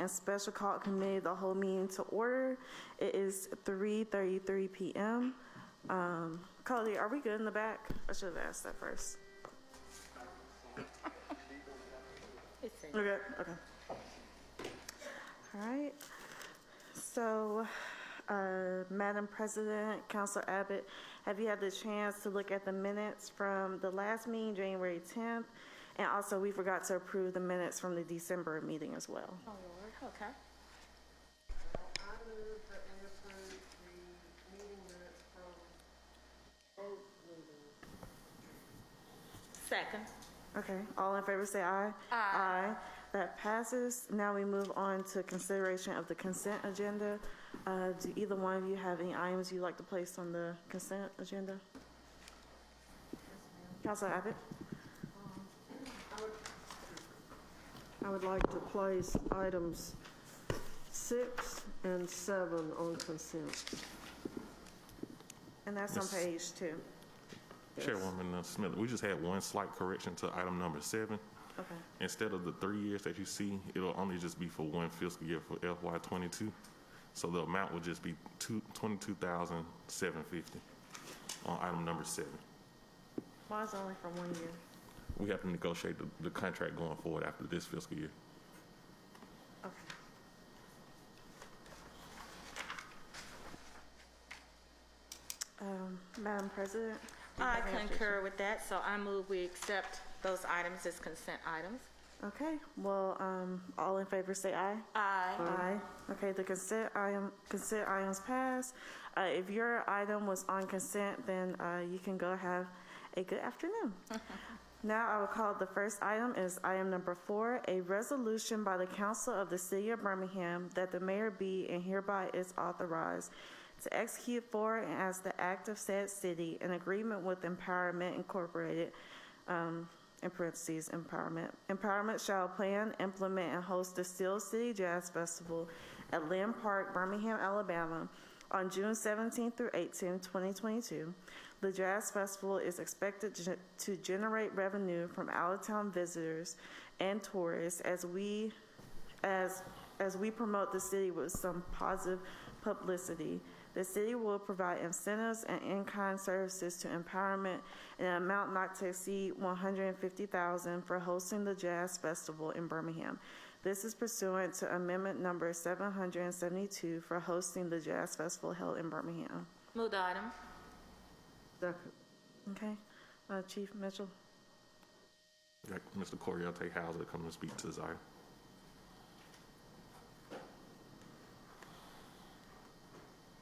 and Special Call Committee the whole meeting to order. It is 3:33 p.m. Cody, are we good in the back? I should have asked that first. Okay. All right. So, Madam President, Councilor Abbott, have you had the chance to look at the minutes from the last meeting, January 10th? And also, we forgot to approve the minutes from the December meeting as well. Oh, Lord. Okay. I move that we approve the meeting minutes from both meetings. Second. Okay, all in favor say aye. Aye. That passes. Now we move on to consideration of the consent agenda. Do either one of you have any items you'd like to place on the consent agenda? Councilor Abbott? I would like to place items 6 and 7 on consent. And that's on page 2. Chairwoman Smith, we just had one slight correction to item number 7. Okay. Instead of the 3 years that you see, it'll only just be for one fiscal year for FY22. So the amount will just be $22,750 on item number 7. Why is it only for 1 year? We have to negotiate the contract going forward after this fiscal year. Okay. Madam President? I concur with that, so I move we accept those items as consent items. Okay, well, all in favor say aye. Aye. Aye. Okay, the consent items pass. If your item was on consent, then you can go have a good afternoon. Now I will call the first item is item number 4, a resolution by the Council of the City of Birmingham that the mayor be and hereby is authorized to execute for and as the act of said city an agreement with Empowerment Incorporated, in parentheses, Empowerment. Empowerment shall plan, implement, and host the Steel City Jazz Festival at Lynn Park, Birmingham, Alabama on June 17 through 18, 2022. The Jazz Festival is expected to generate revenue from out-of-town visitors and tourists as we promote the city with some positive publicity. The city will provide incentives and in-kind services to Empowerment in an amount not to exceed $150,000 for hosting the Jazz Festival in Birmingham. This is pursuant to Amendment Number 772 for hosting the Jazz Festival held in Birmingham. Move the item. Second. Okay, Chief Mitchell. Like Mr. Corialte Hauser to come and speak to this item.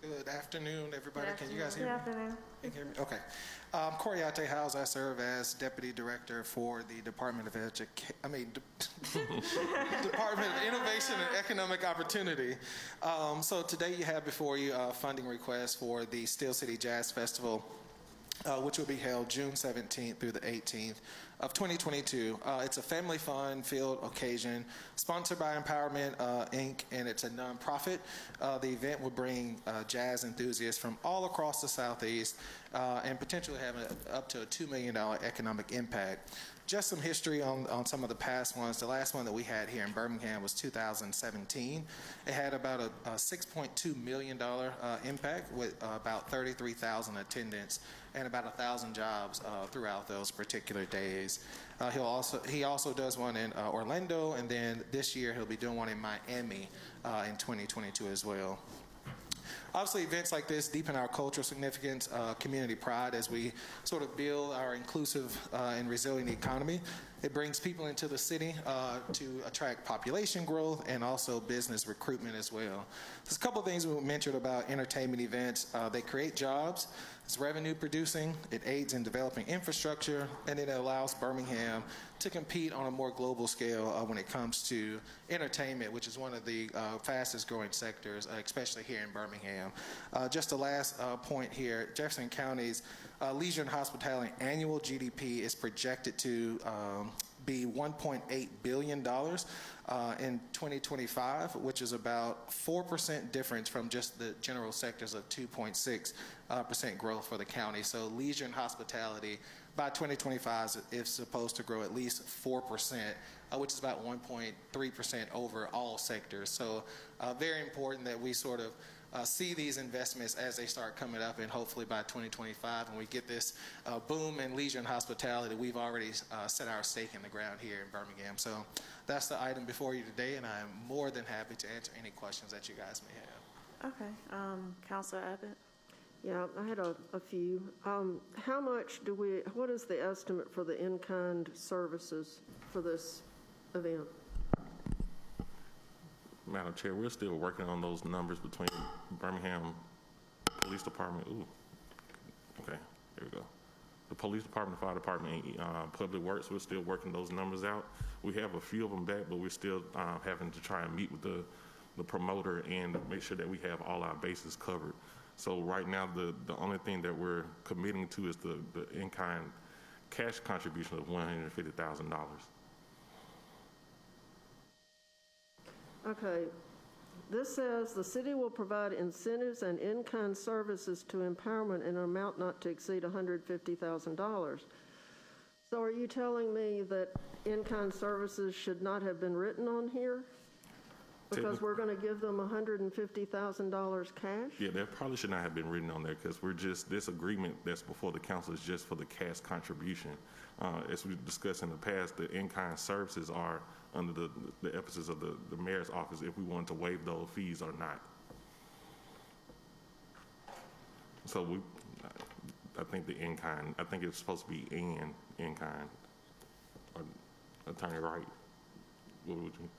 Good afternoon, everybody. Can you guys hear Good me? afternoon. Can you hear me? Okay. Corialte Howes, I serve as Deputy Director for the Department of Department of Innovation and Economic Opportunity. So today you have before you a funding request for the Steel City Jazz Festival, which will be held June 17th through the 18th of 2022. It's a family fun-filled occasion sponsored by Empowerment Inc., and it's a nonprofit. The event will bring jazz enthusiasts from all across the Southeast and potentially have up to a $2 million economic impact. Just some history on some of the past ones. The last one that we had here in Birmingham was 2017. It had about a $6.2 million impact with about 33,000 attendants and about 1,000 jobs throughout those particular days. He also does one in Orlando, and then this year he'll be doing one in Miami in 2022 as well. Obviously, events like this deepen our cultural significance, community pride as we sort of build our inclusive and resilient economy. It brings people into the city to attract population growth and also business recruitment as well. There's a couple of things we mentioned about entertainment events. They create jobs, it's revenue producing, it aids in developing infrastructure, and it allows Birmingham to compete on a more global scale when it comes to entertainment, which is one of the fastest growing sectors, especially here in Birmingham. Just the last point here, Jefferson County's leisure and hospitality annual GDP is projected to be $1.8 billion in 2025, which is about 4% difference from just the general sectors of 2.6% growth for the county. So leisure and hospitality by 2025, it's supposed to grow at least 4%, which is about 1.3% over all sectors. So very important that we sort of see these investments as they start coming up, and hopefully by 2025, when we get this boom in leisure and hospitality, we've already set our stake in the ground here in Birmingham. So that's the item before you today, and I'm more than happy to answer any questions that you guys may have. Okay, Councilor Abbott? Yeah, I had a few. How much what is the estimate for the in-kind services for this event? Madam Chair, we're still working on those numbers between Birmingham Police Department. Ooh, okay, there we go. The Police Department, Fire Department, and Public Works, we're still working those numbers out. We have a few of them back, but we're still having to try and meet with the promoter and make sure that we have all our bases covered. So right now, the only thing that we're committing to is the in-kind cash contribution of $150,000. Okay. This says the city will provide incentives and in-kind services to empowerment in an amount not to exceed $150,000. So are you telling me that in-kind services should not have been written on here? Because we're going to give them $150,000 cash? Yeah, that probably should not have been written on there because this agreement that's before the council is just for the cash contribution. As we discussed in the past, the in-kind services are under the emphasis of the mayor's office if we want to waive those fees or not. So I think the in-kind, I think it's supposed to be in-kind. Attorney Wright, what would you?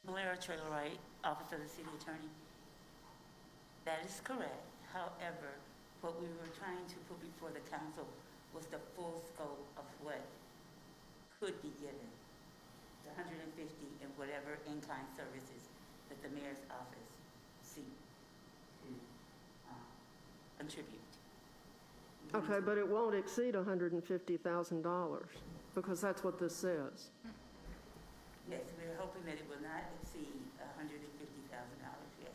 Blair Trailer Wright, Office of the City Attorney. That is correct. However, what we were trying to put before the council was the full scope of what could be given, the 150 and whatever in-kind services that the mayor's office seek to contribute. Okay, but it won't exceed $150,000 because that's what this says. Yes, we're hoping that it will not exceed $150,000, yes.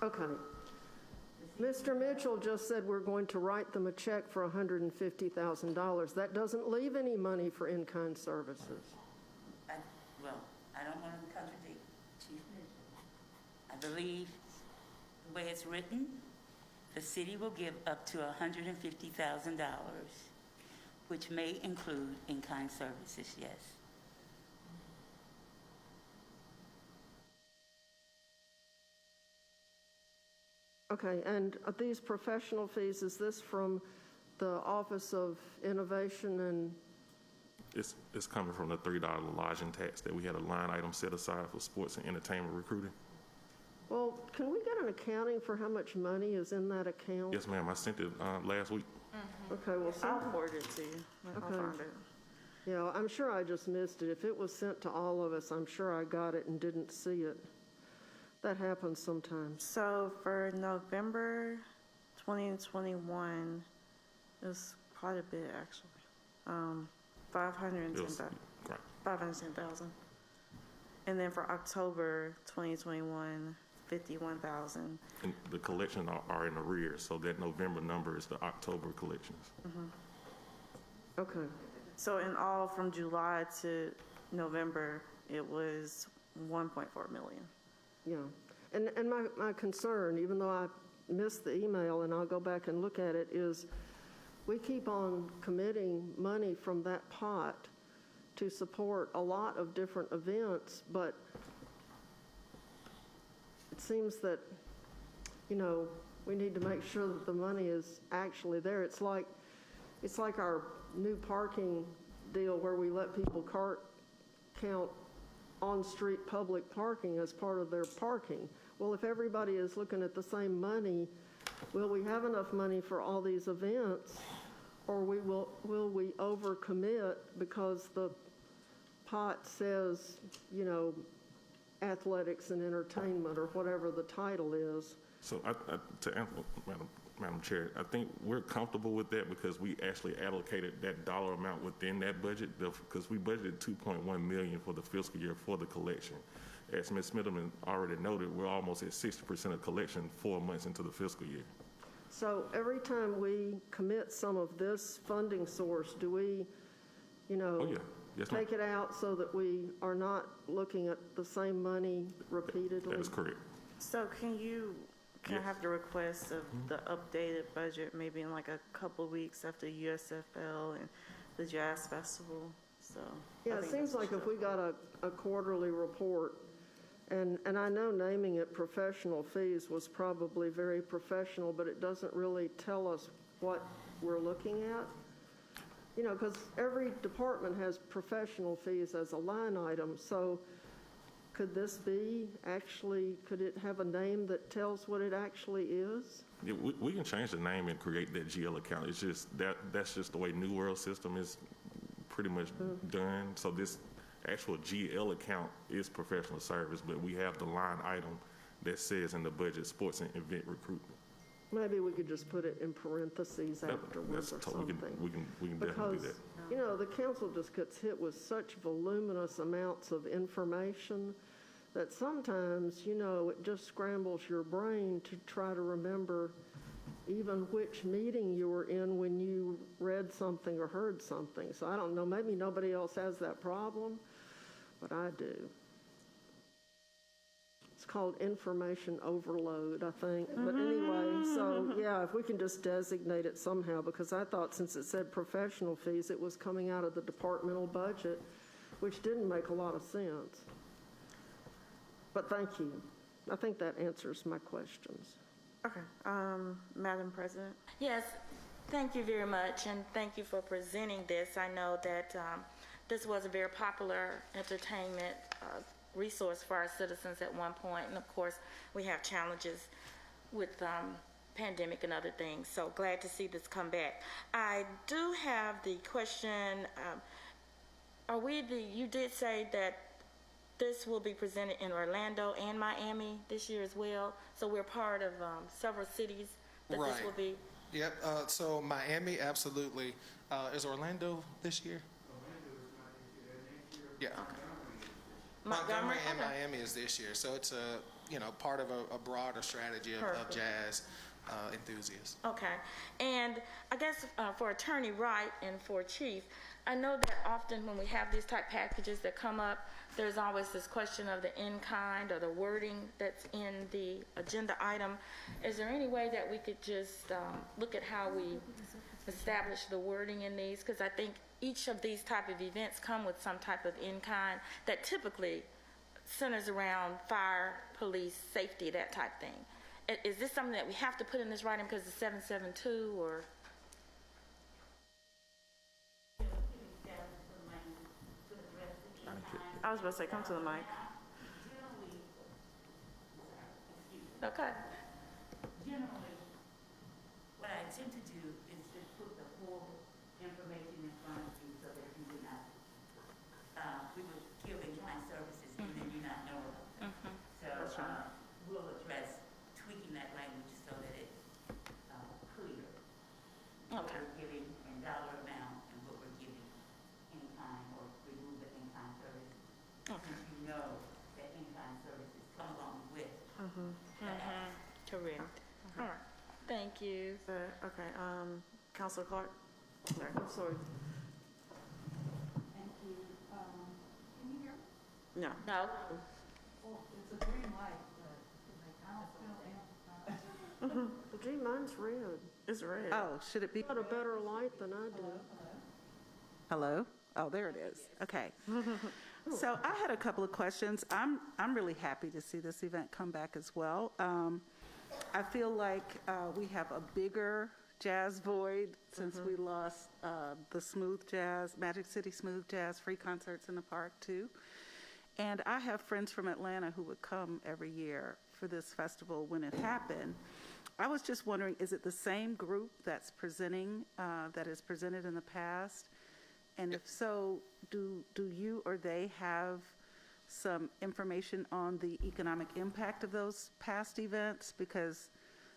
Okay. Mr. Mitchell just said we're going to write them a check for $150,000. That doesn't leave any money for in-kind services. I don't want to contradict Chief Mitchell. I believe the way it's written, the city will give up to $150,000, which may include in-kind services, yes. Okay, and these professional fees, is this from the Office of Innovation and? It's coming from the $3 lodging tax that we had a line item set aside for sports and entertainment recruiting. Well, can we get an accounting for how much money is in that account? Yes, ma'am, I sent it last week. Okay, well, I'll forward it to you. I'll Okay. find it. Yeah, I'm sure I just missed it. If it was sent to all of us, I'm sure I got it and didn't see it. That happens sometimes. So for November 2021, it was quite a bit actually. Right. 510,000. And then for October 2021, 51,000. And the collections are in arrears, so that November number is the October collections. Okay. So in all, from July to November, it was 1.4 million. Yeah, and my concern, even though I missed the email and I'll go back and look at it, is we keep on committing money from that pot to support a lot of different events, but it seems that, we need to make sure that the money is actually there. It's like our new parking deal where we let people count on-street public parking as part of their parking. Well, if everybody is looking at the same money, will we have enough money for all these events, or will we overcommit because the pot says, athletics and entertainment, or whatever the title is. So to answer, Madam Chair, I think we're comfortable with that because we actually allocated that dollar amount within that budget because we budgeted $2.1 million for the fiscal year for the collection. As Ms. Middleman already noted, we're almost at 60% of collection 4 months into the fiscal year. So every time we commit some of this funding source, do we, Oh, yeah. Yes, ma'am. take it out so that we are not looking at the same money repeatedly? That is correct. So can I have the request of the updated budget maybe in like a couple weeks after USFL and the Jazz Festival? So Yeah, it seems like if we got a quarterly report, and I know naming it professional fees was probably very professional, but it doesn't really tell us what we're looking at. Because every department has professional fees as a line item, so could this be could it have a name that tells what it actually is? Yeah, we can change the name and create that GL account. It's just that's just the way New World system is pretty much done. So this actual GL account is professional service, but we have the line item that says in the budget sports and event recruitment. Maybe we could just put it in parentheses afterwards or something. We can definitely do that. Because, the council just gets hit with such voluminous amounts of information that sometimes, it just scrambles your brain to try to remember even which meeting you were in when you read something or heard something. So I don't know, maybe nobody else has that problem, but I do. It's called information overload, I think. But anyway, so yeah, if we can just designate it somehow, because I thought since it said professional fees, it was coming out of the departmental budget, which didn't make a lot of sense. But thank you. I think that answers my questions. Okay, Madam President? Yes, thank you very much, and thank you for presenting this. I know that this was a very popular entertainment resource for our citizens at one point, and of course, we have challenges with pandemic and other things, so glad to see this come back. I do have the question, you did say that this will be presented in Orlando and Miami this year as well, so we're part of several cities that Right. this will be. Yep, so Miami, absolutely. Is Orlando this year? Yeah. Montgomery and Okay. Miami is this year, so it's part of a broader strategy of Perfect. jazz enthusiasts. Okay, and I guess for Attorney Wright and for Chief, I know that often when we have these type packages that come up, there's always this question of the in-kind or the wording that's in the agenda item. Is there any way that we could just look at how we establish the wording in these? Because I think each of these type of events come with some type of in-kind that typically centers around fire, police, safety, that type thing. Is this something that we have to put in this writing because it's 772 or? I was about to say, come to the mic. Okay. Generally, what I tend to do is just put the whole information in front of you so that you do not, we would give in-kind services and then you not know about them. So we'll address tweaking that language so that it's clear. What Okay. we're giving in dollar amount and what we're giving in-kind or remove the in-kind service. Okay. Since you know that in-kind services come along with the act. Correct. All right. Thank you. Okay, Councilor Clark? Sorry. I'm sorry. Thank you. Can you hear me? No. No? Well, it's a green light, but I don't feel Gee, mine's red. It's red. Oh, should it be? You got a better light than I do. Hello? Oh, there it is. Okay. So I had a couple of questions. I'm really happy to see this event come back as well. I feel like we have a bigger jazz void since we lost the smooth jazz, Magic City Smooth Jazz free concerts in the park too. And I have friends from Atlanta who would come every year for this festival when it happened. I was just wondering, is it the same group that's presenting, that is presented in the past? And if so, do you or they have some information on the economic impact of those past events? Because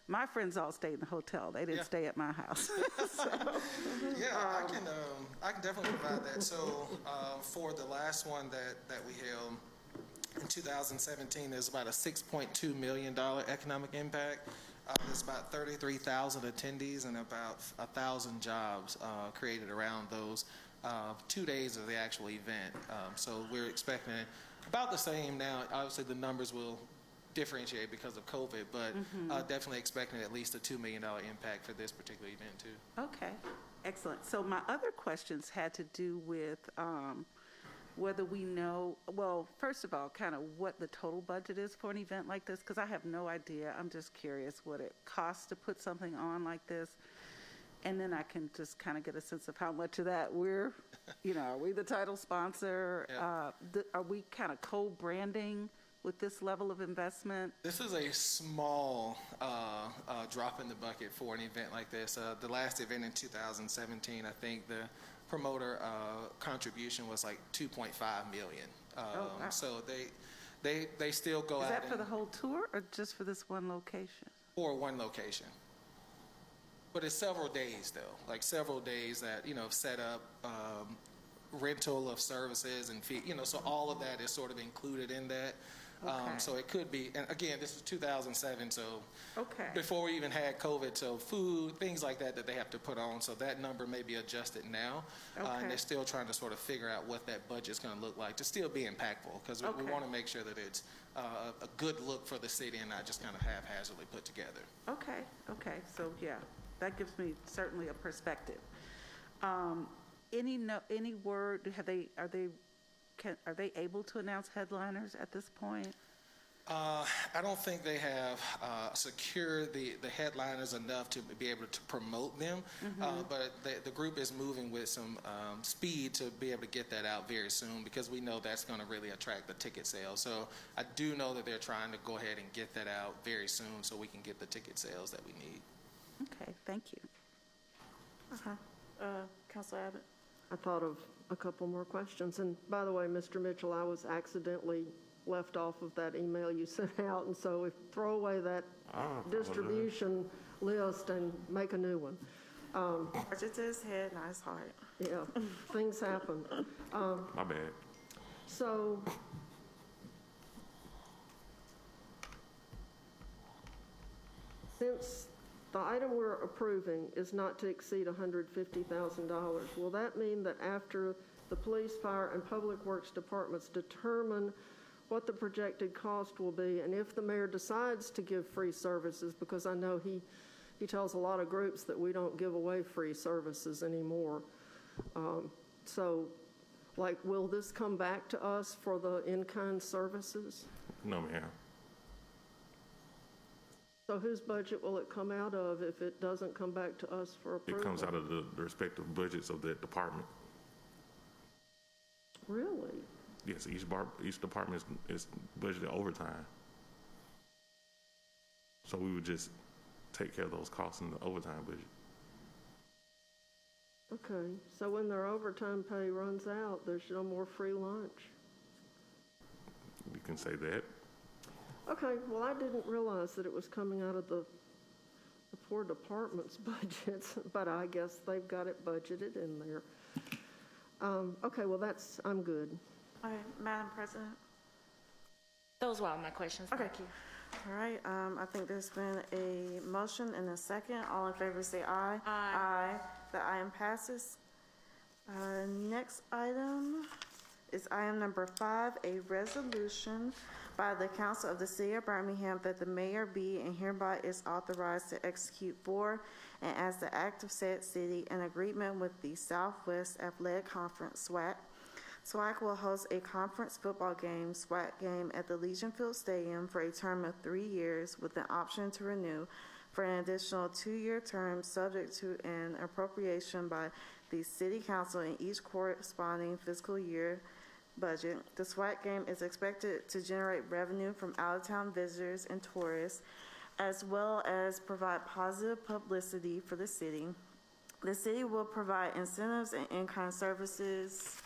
my friends all stayed in the hotel. They didn't Yeah. stay at my house. Yeah, I can definitely provide that. So for the last one that we held in 2017, there's about a $6.2 million economic impact. There's about 33,000 attendees and about 1,000 jobs created around those 2 days of the actual event. So we're expecting about the same now. Obviously, the numbers will differentiate because of COVID, but definitely expecting at least a $2 million impact for this particular event too. Okay, excellent. So my other questions had to do with whether we know, well, first of all, kind of what the total budget is for an event like this, because I have no idea. I'm just curious what it costs to put something on like this. And then I can just kind of get a sense of how much of that we're, are we the title sponsor? Yeah. Are we kind of co-branding with this level of investment? This is a small drop in the bucket for an event like this. The last event in 2017, I think the promoter contribution was like $2.5 million. Wow. So they still go Is out that for the whole tour or just for this one location? for one location. But it's several days though, like several days that, set up, rental of services and fee, so all of that is sort of included in that. Okay. So it could be, and again, this is 2007, so Okay. before we even had COVID, so food, things like that they have to put on, so that number may be adjusted now. Okay. And they're still trying to sort of figure out what that budget's going to look like to still be impactful, because we Okay. want to make sure that it's a good look for the city and not just kind of haphazardly put together. Okay, so yeah, that gives me certainly a perspective. Any word, are they able to announce headliners at this point? I don't think they have secured the headliners enough to be able to promote them, but the group is moving with some speed to be able to get that out very soon, because we know that's going to really attract the ticket sales. So I do know that they're trying to go ahead and get that out very soon so we can get the ticket sales that we need. Okay, thank you. Okay. Councilor Abbott? I thought of a couple more questions. And by the way, Mr. Mitchell, I was accidentally left off of that email you sent out, and so throw away that distribution list and make a new one. Budget to his head, not his heart. Yeah, things happen. My bad. So, since the item we're approving is not to exceed $150,000, will that mean that after the police, fire, and public works departments determine what the projected cost will be, and if the mayor decides to give free services, because I know he tells a lot of groups that we don't give away free services anymore. So, will this come back to us for the in-kind services? No, ma'am. So whose budget will it come out of if it doesn't come back to us for approval? It comes out of the respective budgets of that department. Really? Yes, each department is budgeted overtime. So we would just take care of those costs in the overtime budget. Okay, so when their overtime pay runs out, there's no more free lunch? We can say that. Okay, well, I didn't realize that it was coming out of the poor department's budgets, but I guess they've got it budgeted in there. Okay, well, I'm good. Okay, Madam President? Those were all my questions. Okay. Thank you. All right, I think there's been a motion and a second. All in favor say aye. Aye. Aye. The item passes. Next item is item number 5, a resolution by the Council of the City of Birmingham that the mayor be and hereby is authorized to execute for and as the act of said city an agreement with the Southwest Athletic Conference, SWAC. SWAC will host a conference football game, SWAC game, at the Legion Field Stadium for a term of 3 years with an option to renew for an additional 2-year term subject to an appropriation by the City Council in each corresponding fiscal year budget. The SWAC game is expected to generate revenue from out-of-town visitors and tourists, as well as provide positive publicity for the city. The city will provide incentives and in-kind services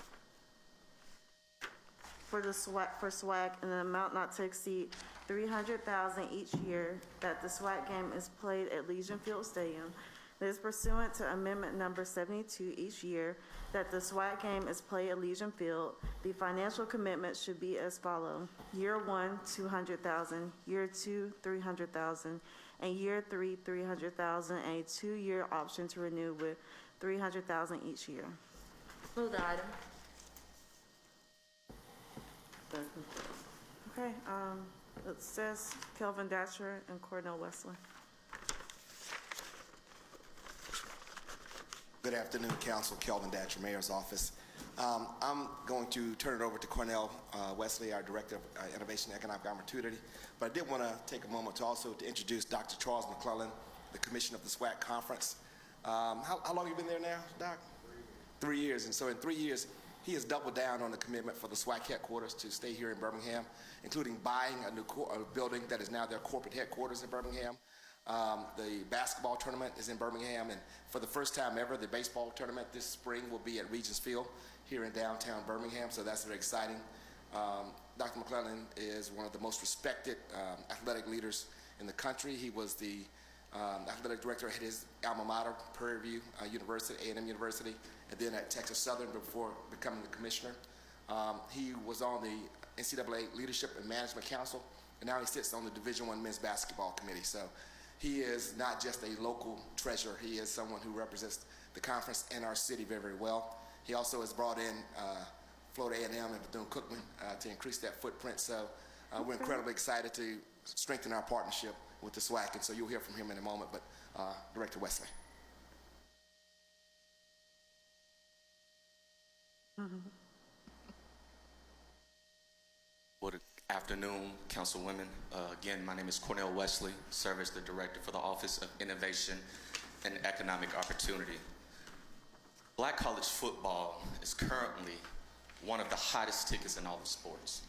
for swag in an amount not to exceed $300,000 each year that the swag game is played at Legion Field Stadium. This is pursuant to Amendment Number 72 each year that the swag game is played at Legion Field. The financial commitment should be as follows. Year 1, $200,000, year 2, $300,000, and year 3, $300,000, and a 2-year option to renew with $300,000 each year. Move the item. Okay, it says Kelvin Datcher and Cornell Wesley. Good afternoon, Council. Kelvin Datcher, Mayor's Office. I'm going to turn it over to Cornell Wesley, our Director of Innovation and Economic Opportunity. But I did want to take a moment to also to introduce Dr. Charles McClellan, the Commissioner of the SWAC Conference. How long have you been there now, Doc? 3 years. And so in 3 years, he has doubled down on the commitment for the SWAC headquarters to stay here in Birmingham, including buying a new building that is now their corporate headquarters in Birmingham. The basketball tournament is in Birmingham, and for the first time ever, the baseball tournament this spring will be at Regents Field here in downtown Birmingham, so that's very exciting. Dr. McClellan is one of the most respected athletic leaders in the country. He was the athletic director at his alma mater, Prairie View University, A&M University, and then at Texas Southern before becoming the commissioner. He was on the NCAA Leadership and Management Council, and now he sits on the Division I Men's Basketball Committee. So he is not just a local treasure, he is someone who represents the conference and our city very, very well. He also has brought in Florida A&M and Bethune-Cookman to increase that footprint. So we're incredibly excited to strengthen our partnership with the SWAC, and so you'll hear from him in a moment, but Director Wesley. Good afternoon, Councilwomen. Again, my name is Cornell Wesley, serve as the Director for the Office of Innovation and Economic Opportunity. Black college football is currently one of the hottest tickets in all of sports,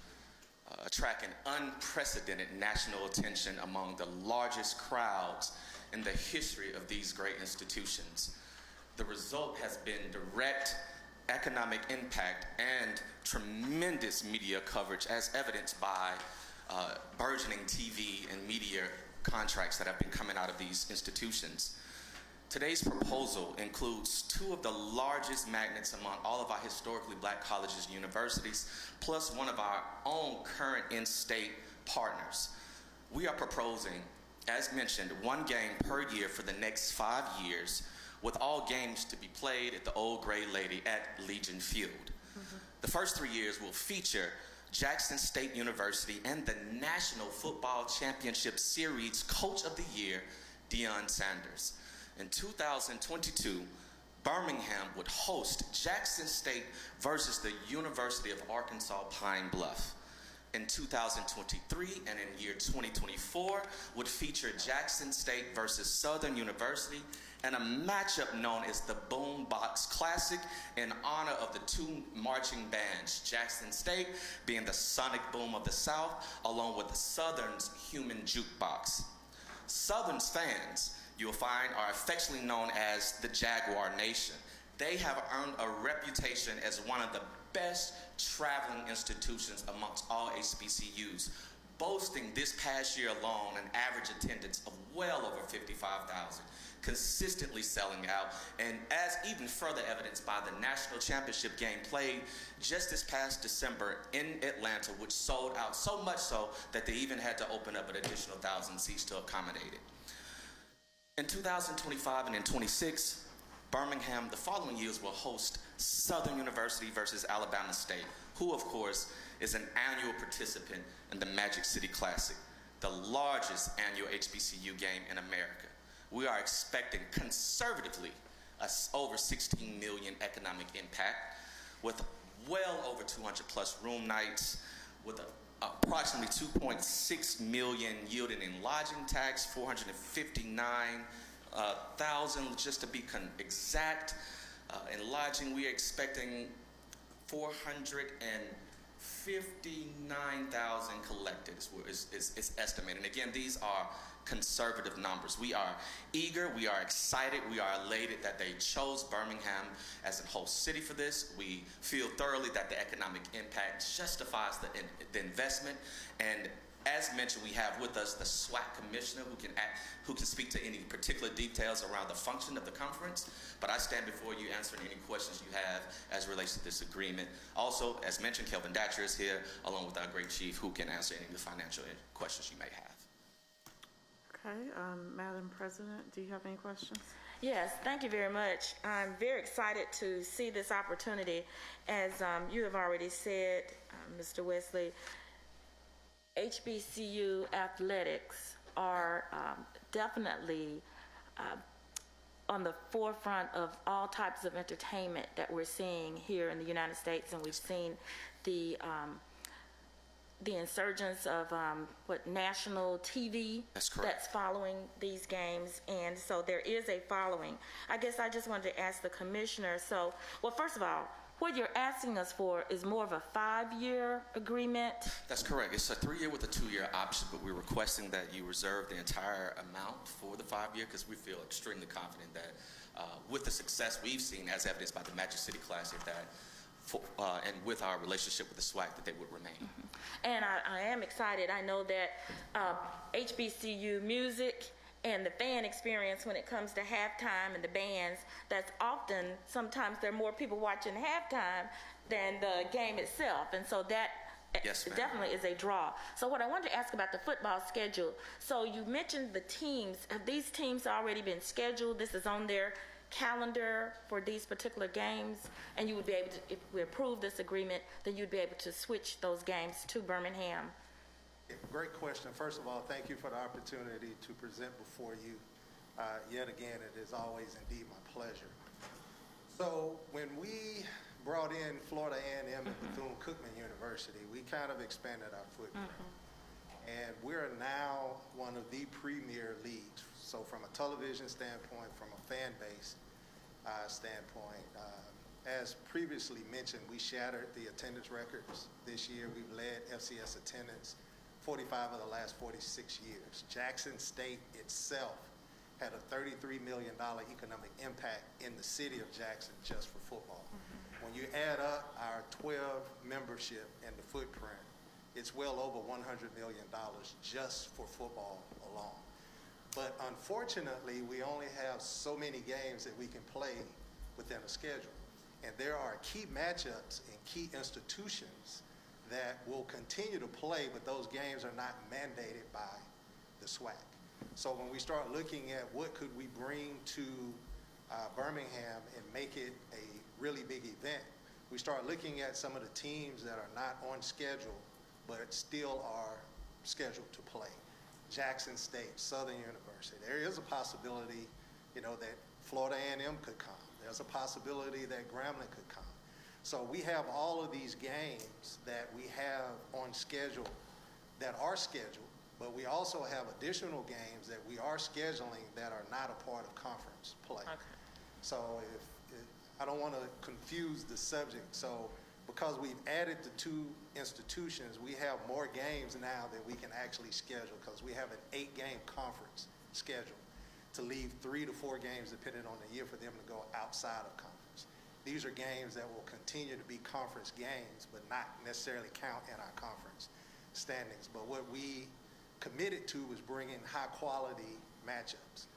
attracting unprecedented national attention among the largest crowds in the history of these great institutions. The result has been direct economic impact and tremendous media coverage, as evidenced by burgeoning TV and media contracts that have been coming out of these institutions. Today's proposal includes 2 of the largest magnets among all of our historically black colleges and universities, plus one of our own current in-state partners. We are proposing, as mentioned, 1 game per year for the next 5 years, with all games to be played at the Old Gray Lady at Legion Field. The first 3 years will feature Jackson State University and the National Football Championship Series Coach of the Year, Deion Sanders. In 2022, Birmingham would host Jackson State versus the University of Arkansas Pine Bluff. In 2023 and in year 2024 would feature Jackson State versus Southern University and a matchup known as the Boombox Classic in honor of the 2 marching bands, Jackson State being the Sonic Boom of the South, along with Southern's Human Jukebox. Southern's fans, you'll find, are affectionately known as the Jaguar Nation. They have earned a reputation as one of the best traveling institutions amongst all HBCUs, boasting this past year alone an average attendance of well over 55,000, consistently selling out, and as even further evidenced by the national championship game played just this past December in Atlanta, which sold out so much so that they even had to open up an additional 1,000 seats to accommodate it. In 2025 and in 26, Birmingham, the following years, will host Southern University versus Alabama State, who, of course, is an annual participant in the Magic City Classic, the largest annual HBCU game in America. We are expecting conservatively over 16 million economic impact, with well over 200 plus room nights, with approximately 2.6 million yielding in lodging tax, 459,000 just to be exact. In lodging, we are expecting 459,000 collected is estimated. And again, these are conservative numbers. We are eager, we are excited, we are elated that they chose Birmingham as a host city for this. We feel thoroughly that the economic impact justifies the investment. And as mentioned, we have with us the SWAC commissioner who can speak to any particular details around the function of the conference. But I stand before you answering any questions you have as relates to this agreement. Also, as mentioned, Kelvin Datcher is here, along with our great chief, who can answer any of the financial questions you may have. Okay, Madam President, do you have any questions? Yes, thank you very much. I'm very excited to see this opportunity. As you have already said, Mr. Wesley, HBCU athletics are definitely on the forefront of all types of entertainment that we're seeing here in the United States, and we've seen the insurgence of national TV that's following these games, and so there is a following. I guess I just wanted to ask the commissioner, so, well, first of all, what you're asking us for is more of a 5-year agreement? That's correct. It's a 3-year with a 2-year option, but we're requesting that you reserve the entire amount for the 5-year because we feel extremely confident that with the success we've seen, as evidenced by the Magic City Classic, that and with our relationship with the SWAC, that they would remain. Mm-hmm. And I am excited. I know that HBCU music and the fan experience when it comes to halftime and the bands, that's often, sometimes there are more people watching halftime than the game itself. And so that definitely is a draw. So what I wanted to ask about the football schedule. So you mentioned the teams. Have these teams already been scheduled? This is on their calendar for these particular games, and you would be able to, if we approve this agreement, then you'd be able to switch those games to Birmingham. Great question. First of all, thank you for the opportunity to present before you. Yet again, it is always indeed my pleasure. So when we brought in Florida A&M and Bethune-Cookman University, we kind of expanded our footprint. And we're now one of the premier leagues. So from a television standpoint, from a fan base standpoint, as previously mentioned, we shattered the attendance records. This year we've led FCS attendance 45 of the last 46 years. Jackson State itself had a $33 million economic impact in the city of Jackson just for football. When you add up our 12 membership and the footprint, it's well over $100 million just for football alone. But unfortunately, we only have so many games that we can play within a schedule. And there are key matchups and key institutions that will continue to play, but those games are not mandated by the SWAC. So when we start looking at what could we bring to Birmingham and make it a really big event, we start looking at some of the teams that are not on schedule, but still are scheduled to play. Jackson State, Southern University. There is a possibility, that Florida A&M could come. There's a possibility that Grambling could come. So we have all of these games that we have on schedule that are scheduled, but we also have additional games that we are scheduling that are not a part of conference play. Okay. So if I don't want to confuse the subject. So because we've added the 2 institutions, we have more games now that we can actually schedule because we have an 8-game conference schedule to leave 3 to 4 games depending on the year for them to go outside of conference. These are games that will continue to be conference games, but not necessarily count in our conference standings. But what we committed to was bringing high-quality matchups.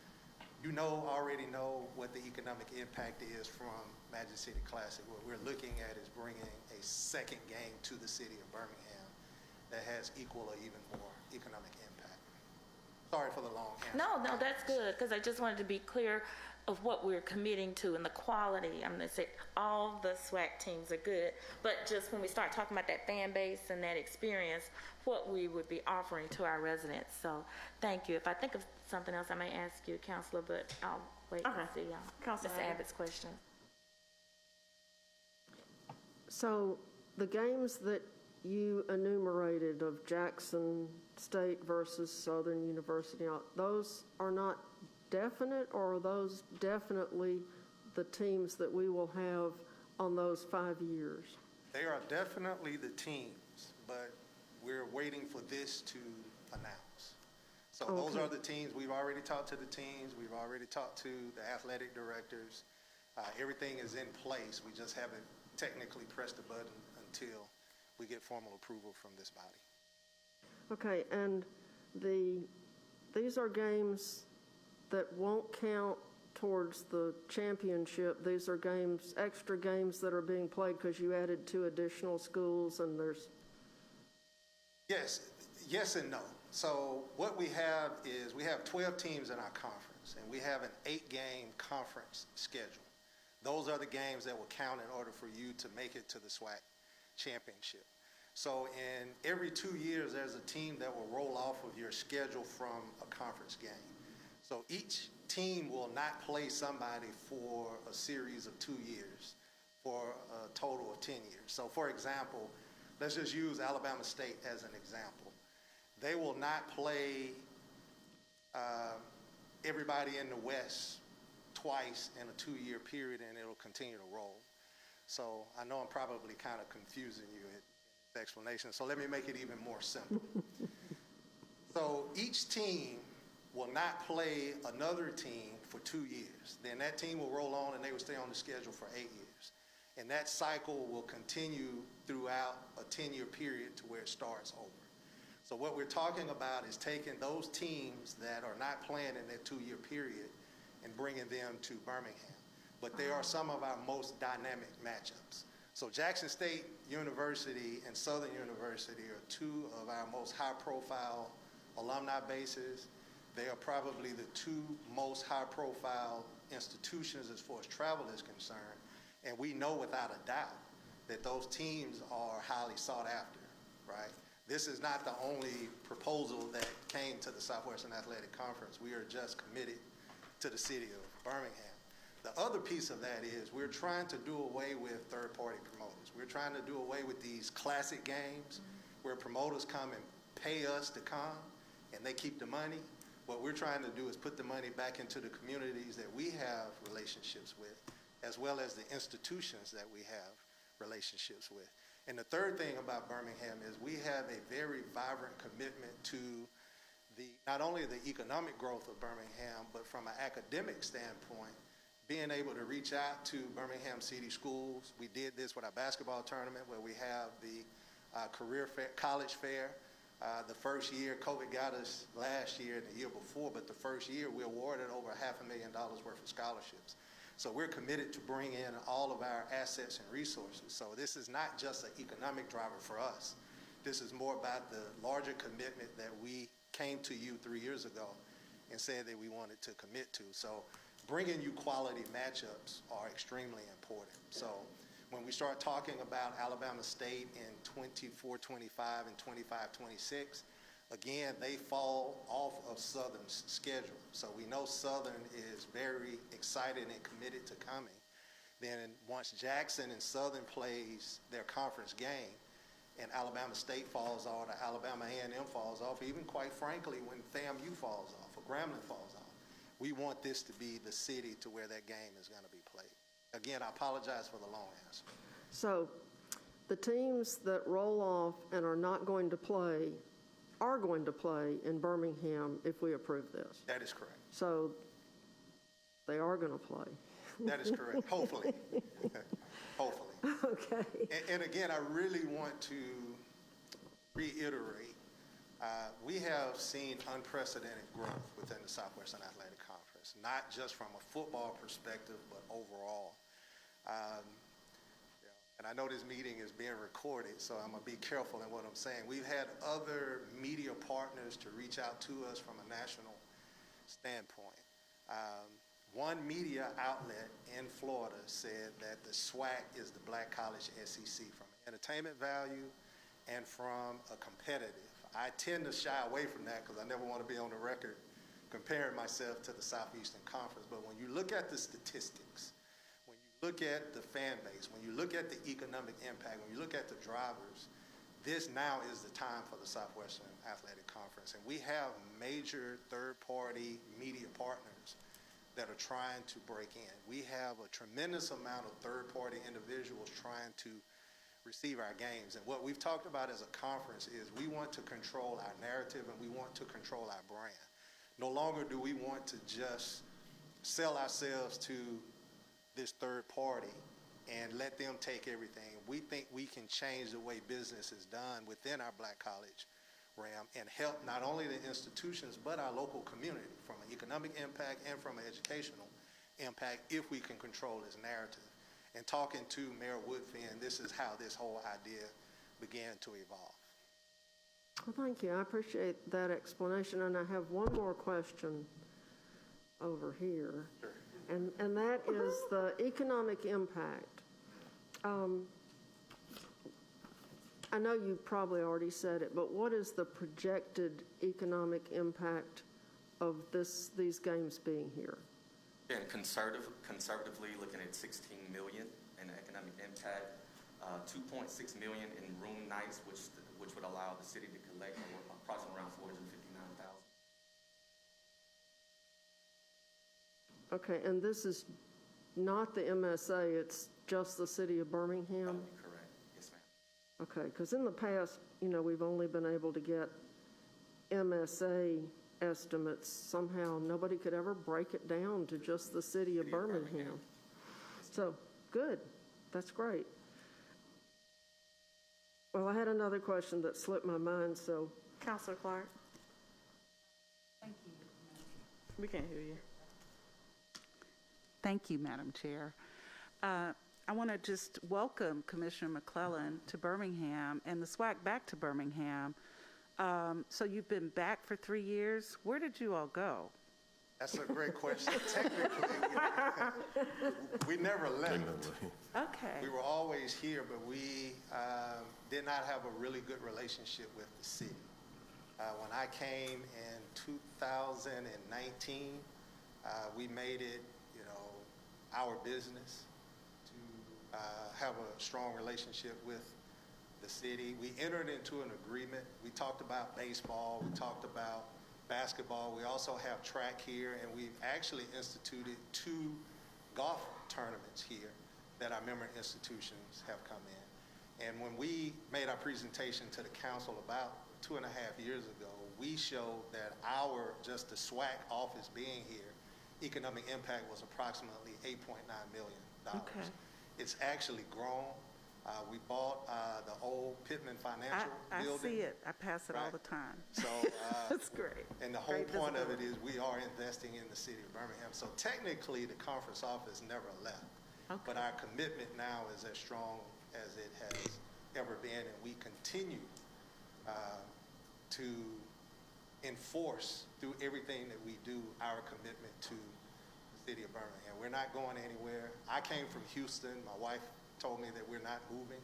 You already know what the economic impact is from Magic City Classic. What we're looking at is bringing a second game to the city of Birmingham that has equal or even more economic impact. Sorry for the long answer. No, that's good, because I just wanted to be clear of what we're committing to and the quality. I'm going to say all the SWAC teams are good, but just when we start talking about that fan base and that experience, what we would be offering to our residents. So thank you. If I think of something else, I may ask you, Counselor, but I'll wait and see Mr. Abbott's question. So the games that you enumerated of Jackson State versus Southern University, those are not definite, or are those definitely the teams that we will have on those 5 years? They are definitely the teams, but we're waiting for this to announce. So those Okay. are the teams. We've already talked to the teams. We've already talked to the athletic directors. Everything is in place. We just haven't technically pressed the button until we get formal approval from this body. Okay, and these are games that won't count towards the championship. These are games, extra games that are being played because you added 2 additional schools and there's... Yes and no. So what we have is we have 12 teams in our conference, and we have an 8-game conference schedule. Those are the games that will count in order for you to make it to the SWAC championship. So in every 2 years, there's a team that will roll off of your schedule from a conference game. So each team will not play somebody for a series of 2 years for a total of 10 years. So for example, let's just use Alabama State as an example. They will not play everybody in the West twice in a 2-year period, and it'll continue to roll. So I know I'm probably kind of confusing you in this explanation, so let me make it even more simple. So each team will not play another team for 2 years. Then that team will roll on, and they will stay on the schedule for 8 years. And that cycle will continue throughout a 10-year period to where it starts over. So what we're talking about is taking those teams that are not playing in that 2-year period and bringing them to Birmingham. But they are some of our most dynamic matchups. So Jackson State University and Southern University are 2 of our most high-profile alumni bases. They are probably the 2 most high-profile institutions as far as travel is concerned. And we know without a doubt that those teams are highly sought after, right? This is not the only proposal that came to the Southwestern Athletic Conference. We are just committed to the city of Birmingham. The other piece of that is we're trying to do away with third-party promoters. We're trying to do away with these classic games where promoters come and pay us to come and they keep the money. What we're trying to do is put the money back into the communities that we have relationships with, as well as the institutions that we have relationships with. And the third thing about Birmingham is we have a very vibrant commitment to not only the economic growth of Birmingham, but from an academic standpoint, being able to reach out to Birmingham City Schools. We did this with our basketball tournament where we have the career fair, college fair. The first year, COVID got us last year and the year before, but the first year we awarded over $500,000 worth of scholarships. So we're committed to bring in all of our assets and resources. So this is not just an economic driver for us. This is more about the larger commitment that we came to you 3 years ago and said that we wanted to commit to. So bringing you quality matchups are extremely important. So when we start talking about Alabama State in 24-25 and 25-26, again, they fall off of Southern's schedule. So we know Southern is very excited and committed to coming. Then once Jackson and Southern plays their conference game and Alabama State falls off, or Alabama A&M falls off, even quite frankly, when FAMU falls off or Grambling falls off, we want this to be the city to where that game is going to be played. Again, I apologize for the long answer. So the teams that roll off and are not going to play are going to play in Birmingham if we approve this. That is correct. So they are going to play. That is correct. Hopefully. Hopefully. Okay. And again, I really want to reiterate, we have seen unprecedented growth within the Southwestern Athletic Conference, not just from a football perspective, but overall. And I know this meeting is being recorded, so I'm going to be careful in what I'm saying. We've had other media partners to reach out to us from a national standpoint. One media outlet in Florida said that the SWAC is the Black College SEC from entertainment value and from a competitive. I tend to shy away from that because I never want to be on the record comparing myself to the Southeastern Conference. But when you look at the statistics, when you look at the fan base, when you look at the economic impact, when you look at the drivers, this now is the time for the Southwestern Athletic Conference. And we have major third-party media partners that are trying to break in. We have a tremendous amount of third-party individuals trying to receive our games. And what we've talked about as a conference is we want to control our narrative and we want to control our brand. No longer do we want to just sell ourselves to this third party and let them take everything. We think we can change the way business is done within our Black college realm and help not only the institutions but our local community from an economic impact and from an educational impact if we can control this narrative. And talking to Mayor Woodfin, this is how this whole idea began to evolve. Well, thank you. I appreciate that explanation. And I have one more question over here. Sure. And that is the economic impact. I know you probably already said it, but what is the projected economic impact of these games being here? And conservatively looking at 16 million in economic impact, 2.6 million in room nights, which would allow the city to collect approximately around 459,000. Okay, and this is not the MSA, it's just the city of Birmingham? That would be correct. Yes, ma'am. Okay, because in the past, we've only been able to get MSA estimates. Somehow nobody could ever break it down to just the city of Birmingham. So, good. That's great. Well, I had another question that slipped my mind, so. Councilor Clark, Thank you. we can't hear you. Thank you, Madam Chair. I want to just welcome Commissioner McClellan to Birmingham and the SWAC back to Birmingham. So you've been back for 3 years. Where did you all go? That's a great question. Technically, we never left. Okay. We were always here, but we did not have a really good relationship with the city. When I came in 2019, we made it, our business to have a strong relationship with the city. We entered into an agreement. We talked about baseball. We talked about basketball. We also have track here, and we've actually instituted 2 golf tournaments here that our member institutions have come in. And when we made our presentation to the council about 2.5 years ago, we showed that just the SWAC office being here, economic impact was approximately $8.9 million. Okay. It's actually grown. We bought the old Pittman Financial building. I see it. I pass it all the time. So that's great. And the whole point of it is we are investing in the city of Birmingham. So technically, the conference office never left. Okay. But our commitment now is as strong as it has ever been, and we continue to enforce through everything that we do our commitment to the city of Birmingham. We're not going anywhere. I came from Houston. My wife told me that we're not moving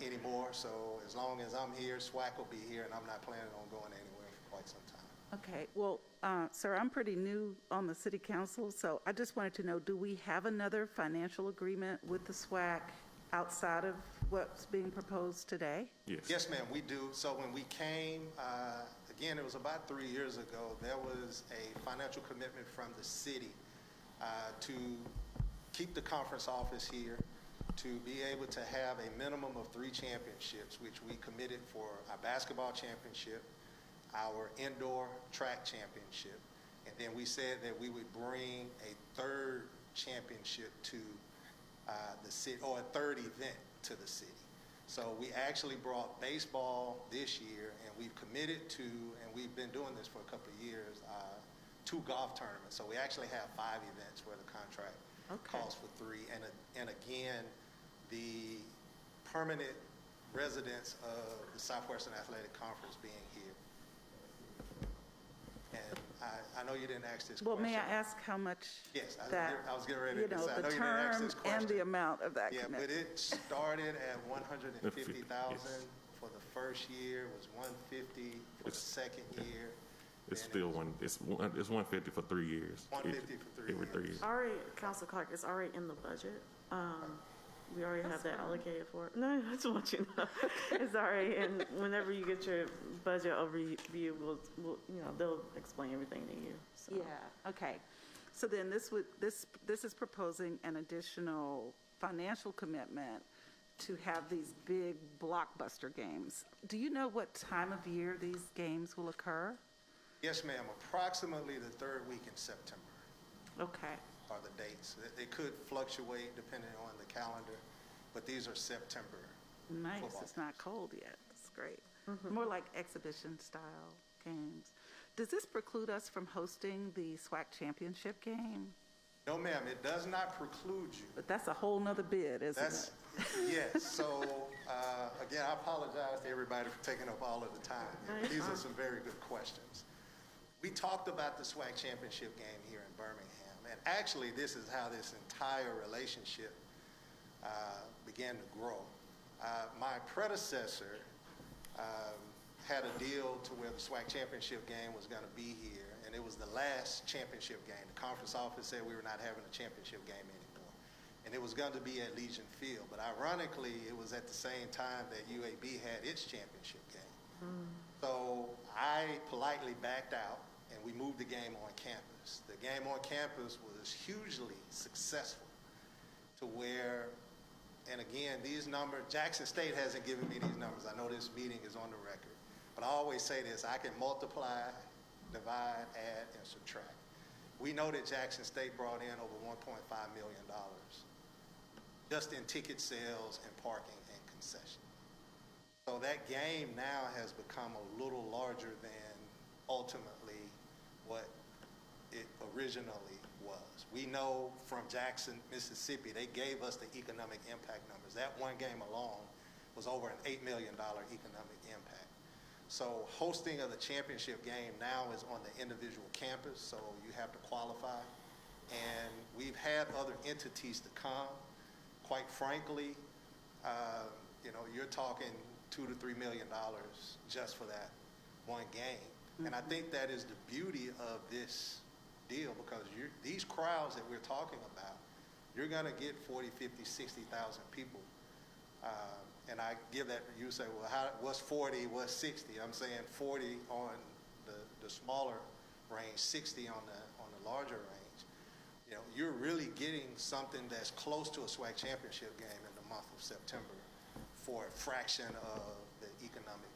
anymore. So as long as I'm here, SWAC will be here, and I'm not planning on going anywhere for quite some time. Okay. Well, sir, I'm pretty new on the city council, so I just wanted to know, do we have another financial agreement with the SWAC outside of what's being proposed today? Yes. Yes, ma'am, we do. So when we came, again, it was about 3 years ago, there was a financial commitment from the city to keep the conference office here, to be able to have a minimum of 3 championships, which we committed for our basketball championship, our indoor track championship, and then we said that we would bring a 3rd championship to the city, or a 3rd event to the city. So we actually brought baseball this year, and we've committed to, and we've been doing this for a couple of years, 2 golf tournaments. So we actually have 5 events where the contract calls for 3. And again, the permanent residents of the Southwestern Athletic Conference being here. And I know you didn't ask this question. Well, may I ask how much Yes, that, I was getting ready to say. I know the you didn't ask term this question. and the amount of that Yeah, commitment? but it started at 150,000 for the first year, was 150 for the second year. It's still it's 150 for 3 years. 150 for 3 every 3 years. Already, Councilor Clark, it's already in the budget. We already have that allocated for it. No, I just want you to know. It's already, and whenever you get your budget overview, we'll they'll explain everything to you. So. Yeah, okay. So then this is proposing an additional financial commitment to have these big blockbuster games. Do you know what time of year these games will occur? Yes, ma'am. Approximately the third week in September Okay. are the dates. It could fluctuate depending on the calendar, but these are September. Nice. Football It's not cold yet. It's great. More like exhibition style games. Does this preclude us from hosting the SWAC championship game? No, ma'am, it does not preclude you. But that's a whole nother bid, isn't That's, it? yes. So, again, I apologize to everybody for taking up all of the time. These are some very good questions. We talked about the SWAC championship game here in Birmingham, and actually this is how this entire relationship began to grow. My predecessor had a deal to where the SWAC championship game was going to be here, and it was the last championship game. The conference office said we were not having a championship game anymore, and it was going to be at Legion Field. But ironically, it was at the same time that UAB had its championship game. So I politely backed out, and we moved the game on campus. The game on campus was hugely successful to where, and again, these numbers, Jackson State hasn't given me these numbers. I know this meeting is on the record. But I always say this, I can multiply, divide, add, and subtract. We know that Jackson State brought in over $1.5 million just in ticket sales and parking and concession. So that game now has become a little larger than ultimately what it originally was. We know from Jackson, Mississippi, they gave us the economic impact numbers. That one game alone was over an $8 million economic impact. So hosting of the championship game now is on the individual campus, so you have to qualify. And we've had other entities to come. Quite frankly, you're talking $2 to $3 million just for that one game. And I think that is the beauty of this deal, because these crowds that we're talking about, you're going to get 40, 50, 60,000 people. And I give that, you say, well, what's 40, what's 60? I'm saying 40 on the smaller range, 60 on the larger range. You're really getting something that's close to a SWAC championship game in the month of September for a fraction of the economic,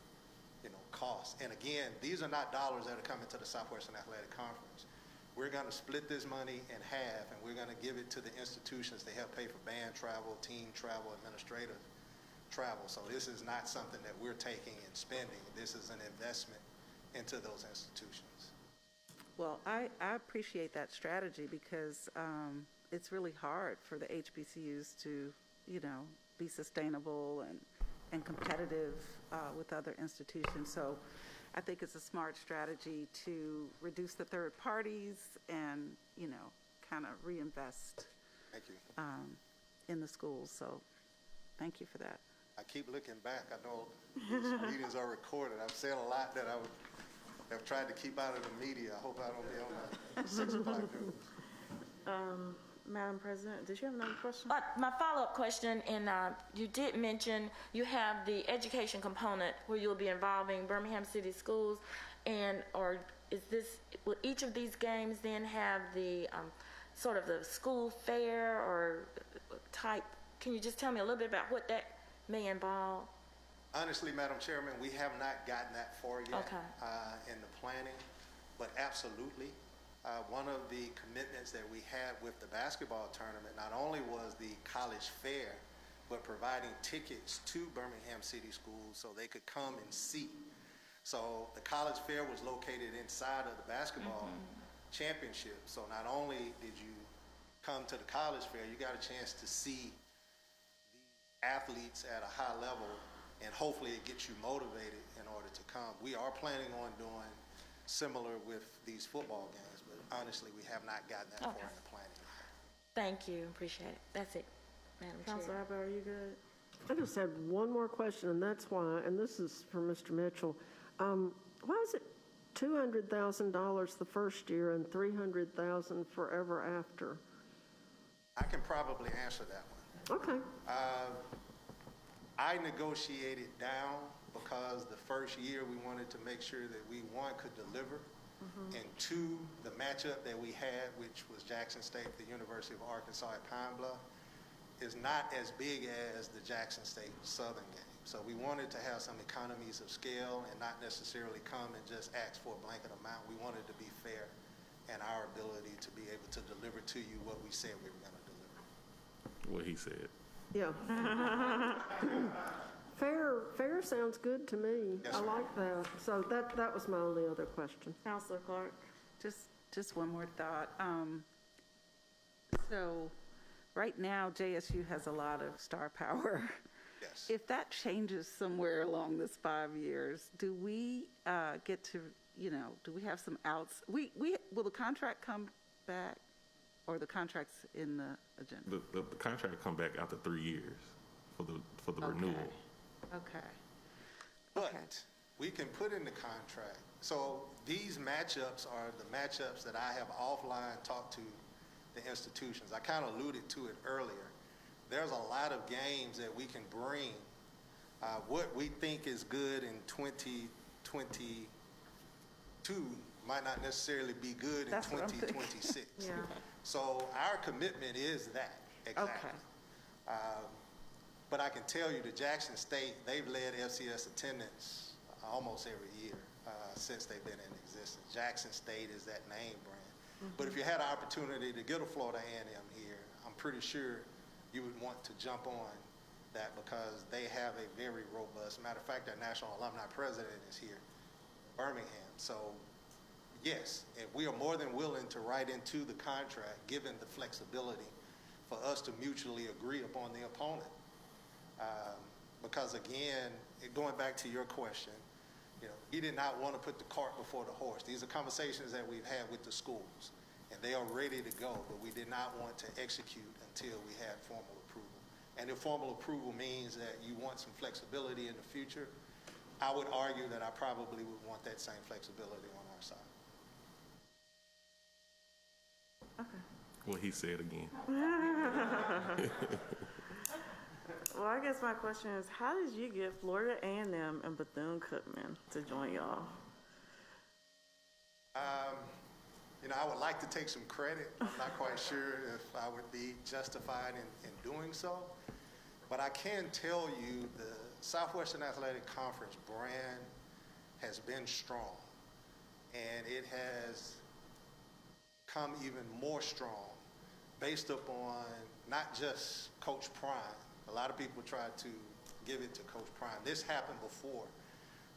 cost. And again, these are not dollars that are coming to the Southwestern Athletic Conference. We're going to split this money in half, and we're going to give it to the institutions to help pay for band travel, team travel, administrative travel. So this is not something that we're taking and spending. This is an investment into those institutions. Well, I appreciate that strategy, because it's really hard for the HBCUs to, be sustainable and competitive with other institutions. So I think it's a smart strategy to reduce the third parties and, kind of reinvest Thank you. In the schools. So thank you for that. I keep looking back. I know these meetings are recorded. I've said a lot that I have tried to keep out of the media. I hope I don't be on that 6 o'clock news. Madam President, did you have another question? My follow-up question, and you did mention you have the education component where you'll be involving Birmingham City Schools, will each of these games then have the sort of the school fair or type? Can you just tell me a little bit about what that may involve? Honestly, Madam Chairman, we have not gotten that far yet in the planning, but absolutely. One of the commitments that we had with the basketball tournament not only was the college fair, but providing tickets to Birmingham City Schools so they could come and see. So the college fair was located inside of the basketball championship. So not only did you come to the college fair, you got a chance to see the athletes at a high level, and hopefully it gets you motivated in order to come. We are planning on doing similar with these football games, but honestly, we have not gotten that far in the planning. Thank you. Appreciate it. That's it, Madam Councilor Chair. Abbott, are you good? I just had one more question, and that's why, and this is for Mr. Mitchell. Why is it $200,000 the first year and $300,000 forever after? I can probably answer that one. Okay. I negotiated down because the first year we wanted to make sure that we, one, could deliver, and two, the matchup that we had, which was Jackson State, the University of Arkansas at Pine Bluff, is not as big as the Jackson State Southern game. So we wanted to have some economies of scale and not necessarily come and just ask for a blanket amount. We wanted to be fair in our ability to be able to deliver to you what we said we were going to deliver. What he said. Yeah. Fair sounds good to me. Yes, I ma'am. like that. So that was my only other question. Counselor Clark. Just one more thought. So right now, JSU has a lot of star power. Yes. If that changes somewhere along this 5 years, do we get to, do we have some outs? Will the contract come back, or the contract's in the agenda? The contract come back after 3 years for the renewal. Okay. But we can put in the contract. So these matchups are the matchups that I have offline talked to the institutions. I kind of alluded to it earlier. There's a lot of games that we can bring. What we think is good in 2022 might not necessarily be good in That's what I'm thinking. 2026. Yeah. So our commitment is that, exactly. Okay. But I can tell you that Jackson State, they've led FCS attendance almost every year since they've been in existence. Jackson State is that name brand. But if you had an opportunity to get a Florida A&M here, I'm pretty sure you would want to jump on that because they have a very robust, matter of fact, their national alumni president is here, Birmingham. So yes, and we are more than willing to write into the contract, given the flexibility for us to mutually agree upon the opponent. Because again, going back to your question, he did not want to put the cart before the horse. These are conversations that we've had with the schools, and they are ready to go, but we did not want to execute until we had formal approval. And if formal approval means that you want some flexibility in the future, I would argue that I probably would want that same flexibility on our side. Okay. What he said again. Well, I guess my question is, how did you get Florida A&M and Bethune-Cookman to join y'all? I would like to take some credit. I'm not quite sure if I would be justified in doing so. But I can tell you the Southwestern Athletic Conference brand has been strong. And it has come even more strong based upon not just Coach Prime. A lot of people try to give it to Coach Prime. This happened before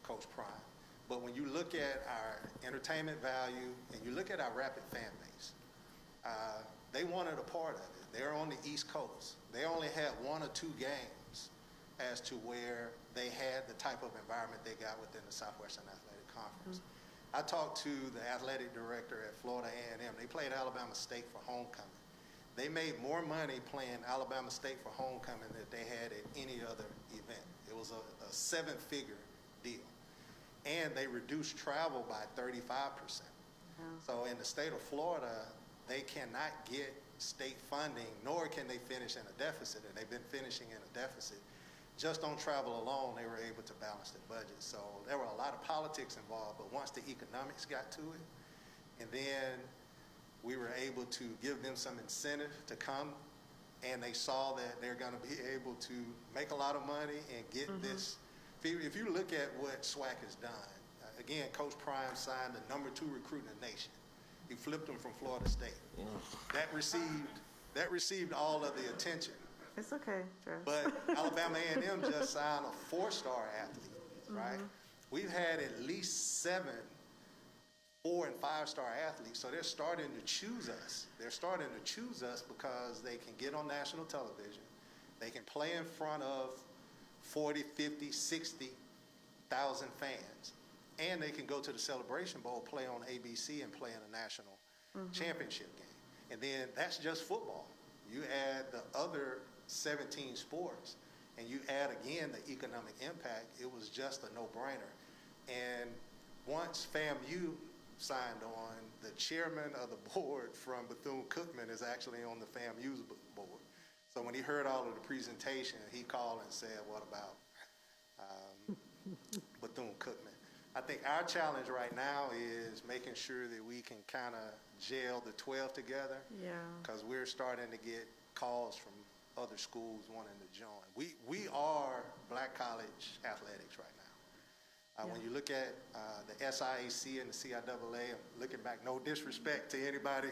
Coach Prime. But when you look at our entertainment value and you look at our rapid fan base, they wanted a part of it. They're on the East Coast. They only had 1 or 2 games as to where they had the type of environment they got within the Southwestern Athletic Conference. I talked to the athletic director at Florida A&M. They played Alabama State for homecoming. They made more money playing Alabama State for homecoming than they had at any other event. It was a 7-figure deal. And they reduced travel by 35%. So in the state of Florida, they cannot get state funding, nor can they finish in a deficit. And they've been finishing in a deficit. Just on travel alone, they were able to balance the budget. So there were a lot of politics involved, but once the economics got to it, and then we were able to give them some incentive to come, and they saw that they're going to be able to make a lot of money and get this. If you look at what SWAC has done, again, Coach Prime signed the #2 recruit in the nation. He flipped him from Florida State. That received all of the attention. It's okay, Travis. But Alabama A&M just signed a 4-star athlete, right? We've had at least 7 4- and 5-star athletes, so they're starting to choose us. They're starting to choose us because they can get on national television. They can play in front of 40, 50, 60,000 fans. And they can go to the Celebration Bowl, play on ABC, and play in a national championship game. And then that's just football. You add the other 17 sports, and you add again the economic impact, it was just a no-brainer. And once FAMU signed on, the chairman of the board from Bethune-Cookman is actually on the FAMU's board. So when he heard all of the presentation, he called and said, what about Bethune-Cookman? I think our challenge right now is making sure that we can kind of gel the 12 together. Yeah. Because we're starting to get calls from other schools wanting to join. We are Black College athletics right now. When you look at the SIAC and the CIAA, I'm looking back, no disrespect to anybody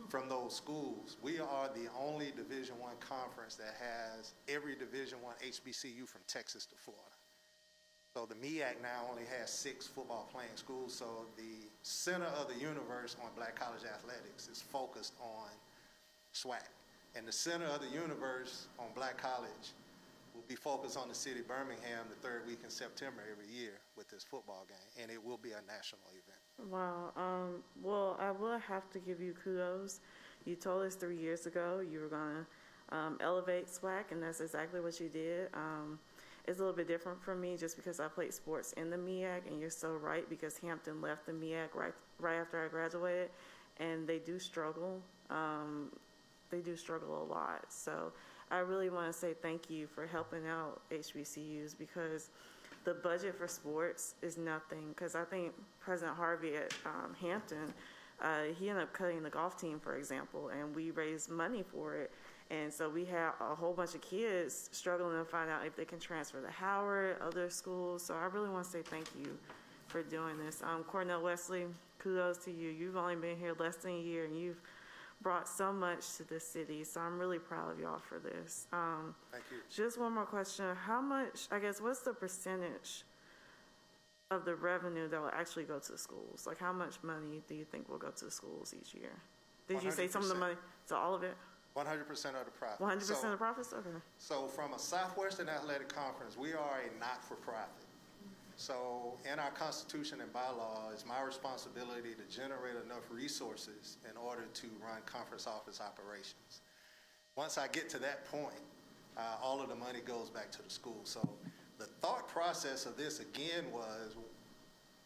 from those schools, we are the only Division I conference that has every Division I HBCU from Texas to Florida. So the MEAC now only has 6 football playing schools, so the center of the universe on Black College athletics is focused on SWAC. And the center of the universe on Black College will be focused on the city of Birmingham the 3rd week in September every year with this football game, and it will be a national event. Wow. Well, I will have to give you kudos. You told us 3 years ago you were going to elevate SWAC, and that's exactly what you did. It's a little bit different for me just because I played sports in the MEAC, and you're so right because Hampton left the MEAC right after I graduated, and they do struggle. They do struggle a lot. So I really want to say thank you for helping out HBCUs because the budget for sports is nothing. Because I think President Harvey at Hampton, he ended up cutting the golf team, for example, and we raised money for it. And so we have a whole bunch of kids struggling to find out if they can transfer to Howard, other schools. So I really want to say thank you for doing this. Cornell Wesley, kudos to you. You've only been here less than a year, and you've brought so much to the city. So I'm really proud of y'all for this. Thank you. Just one more question. How much, I guess, what's the percentage of the revenue that will actually go to the schools? Like, how much money do you think will go to the schools each year? Did you say some of the money? So all of it? 100% of the profit. 100% of the profits? Okay. So from a Southwestern Athletic Conference, we are a not-for-profit. So in our Constitution and bylaw, it's my responsibility to generate enough resources in order to run conference office operations. Once I get to that point, all of the money goes back to the school. So the thought process of this, again, was,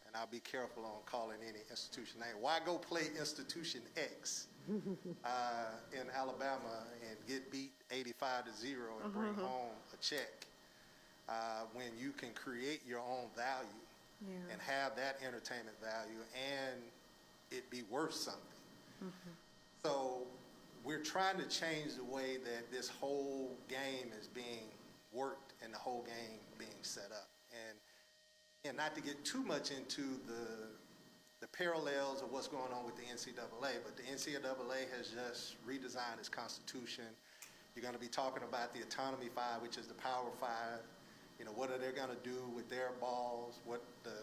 and I'll be careful on calling any institution name, why go play Institution X in Alabama and get beat 85-0 and bring home a check when you can create your own value and have that entertainment value and it be worth something. So we're trying to change the way that this whole game is being worked and the whole game being set up. And not to get too much into the parallels of what's going on with the NCAA, but the NCAA has just redesigned its constitution. You're going to be talking about the Autonomy 5, which is the Power 5. You know, what are they going to do with their balls, what the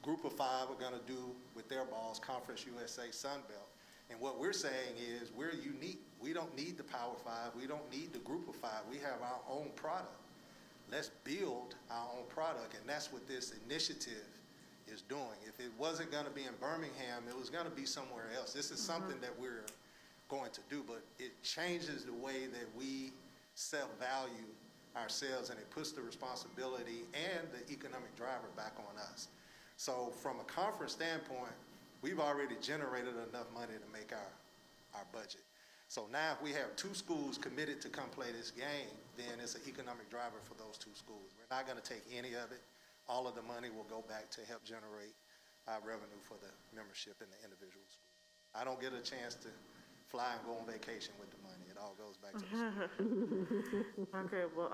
Group of 5 are going to do with their balls, Conference USA, Sun Belt. And what we're saying is we're unique. We don't need the Power 5. We don't need the Group of 5. We have our own product. Let's build our own product, and that's what this initiative is doing. If it wasn't going to be in Birmingham, it was going to be somewhere else. This is something that we're going to do, but it changes the way that we self-value ourselves, and it puts the responsibility and the economic driver back on us. So from a conference standpoint, we've already generated enough money to make our budget. So now if we have 2 schools committed to come play this game, then it's an economic driver for those 2 schools. We're not going to take any of it. All of the money will go back to help generate revenue for the membership in the individual schools. I don't get a chance to fly and go on vacation with the money. It all goes back to the school. Okay, well,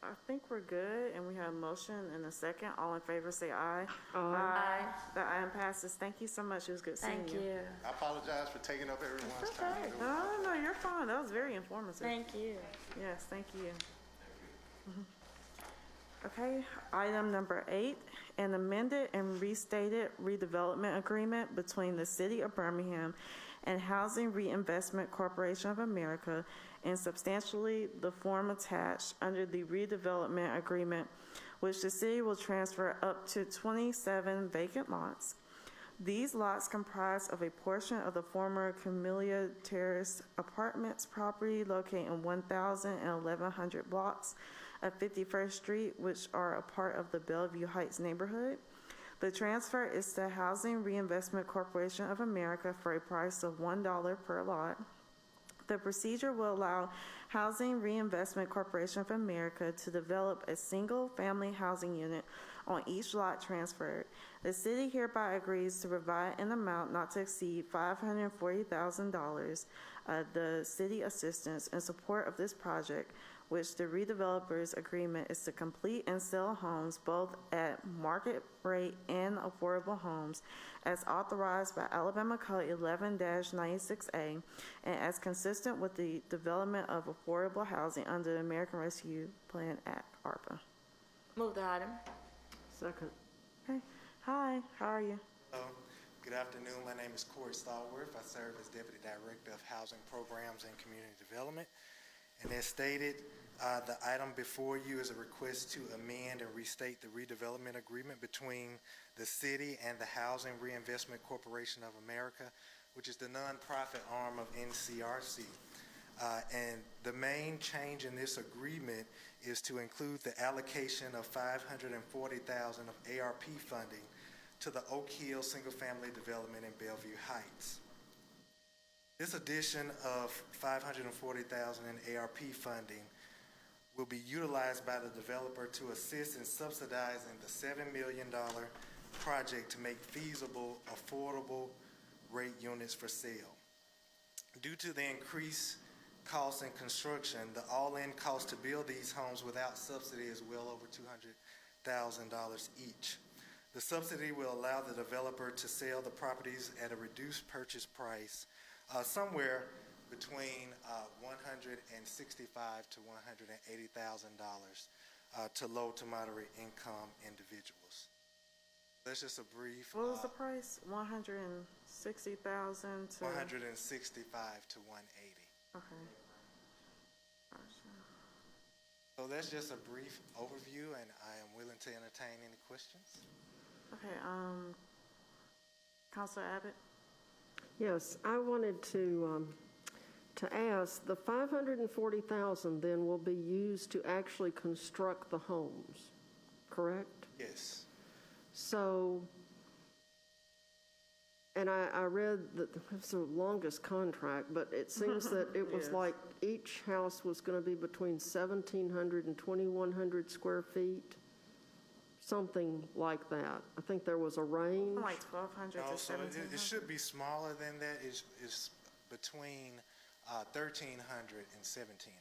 I think we're good, and we have a motion and a second. All in favor, say aye. Aye. The item passes. Thank you so much. It was good seeing you. Thank you. I apologize for taking up everyone's time. Okay. No, you're fine. That was very informative. Thank you. Yes, thank you. Okay, item number 8, an amended and restated redevelopment agreement between the City of Birmingham and Housing Reinvestment Corporation of America in substantially the form attached under the redevelopment agreement, which the city will transfer up to 27 vacant lots. These lots comprise of a portion of the former Camellia Terrace Apartments property located in 1,000 and 1,100 blocks of 51st Street, which are a part of the Bellevue Heights neighborhood. The transfer is to Housing Reinvestment Corporation of America for a price of $1 per lot. The procedure will allow Housing Reinvestment Corporation of America to develop a single-family housing unit on each lot transferred. The city hereby agrees to provide an amount not to exceed $540,000 the city assistance in support of this project, which the redevelopers agreement is to complete and sell homes both at market rate and affordable homes as authorized by Alabama Code 11-96A and as consistent with the development of affordable housing under the American Rescue Plan Act, ARPA. Move the item. Second. Okay. Hi, how are you? Hello. Good afternoon. My name is Corey Stallworth. I serve as Deputy Director of Housing Programs and Community Development. And as stated, the item before you is a request to amend and restate the redevelopment agreement between the city and the Housing Reinvestment Corporation of America, which is the nonprofit arm of NCRC. And the main change in this agreement is to include the allocation of $540,000 of ARP funding to the Oak Hill Single Family Development in Bellevue Heights. This addition of $540,000 in ARP funding will be utilized by the developer to assist in subsidizing the $7 million project to make feasible, affordable rate units for sale. Due to the increased costs in construction, the all-in cost to build these homes without subsidy is well over $200,000 each. The subsidy will allow the developer to sell the properties at a reduced purchase price, somewhere between $165,000 to $180,000 to low to moderate income individuals. That's just a brief. What was the price? 160,000 to 165 to 180. Okay. Gotcha. So that's just a brief overview, and I am willing to entertain any questions. Okay. Councilor Abbott. Yes, I wanted to ask, the $540,000 then will be used to actually construct the homes, correct? Yes. So, and I read that it's the longest contract, but it seems that it was Yes. like each house was going to be between 1,700 and 2,100 square feet, something like that. I think there was a range. Like 1,200 to So 1,700. it should be smaller than that. It's between 1,300 and 1,700.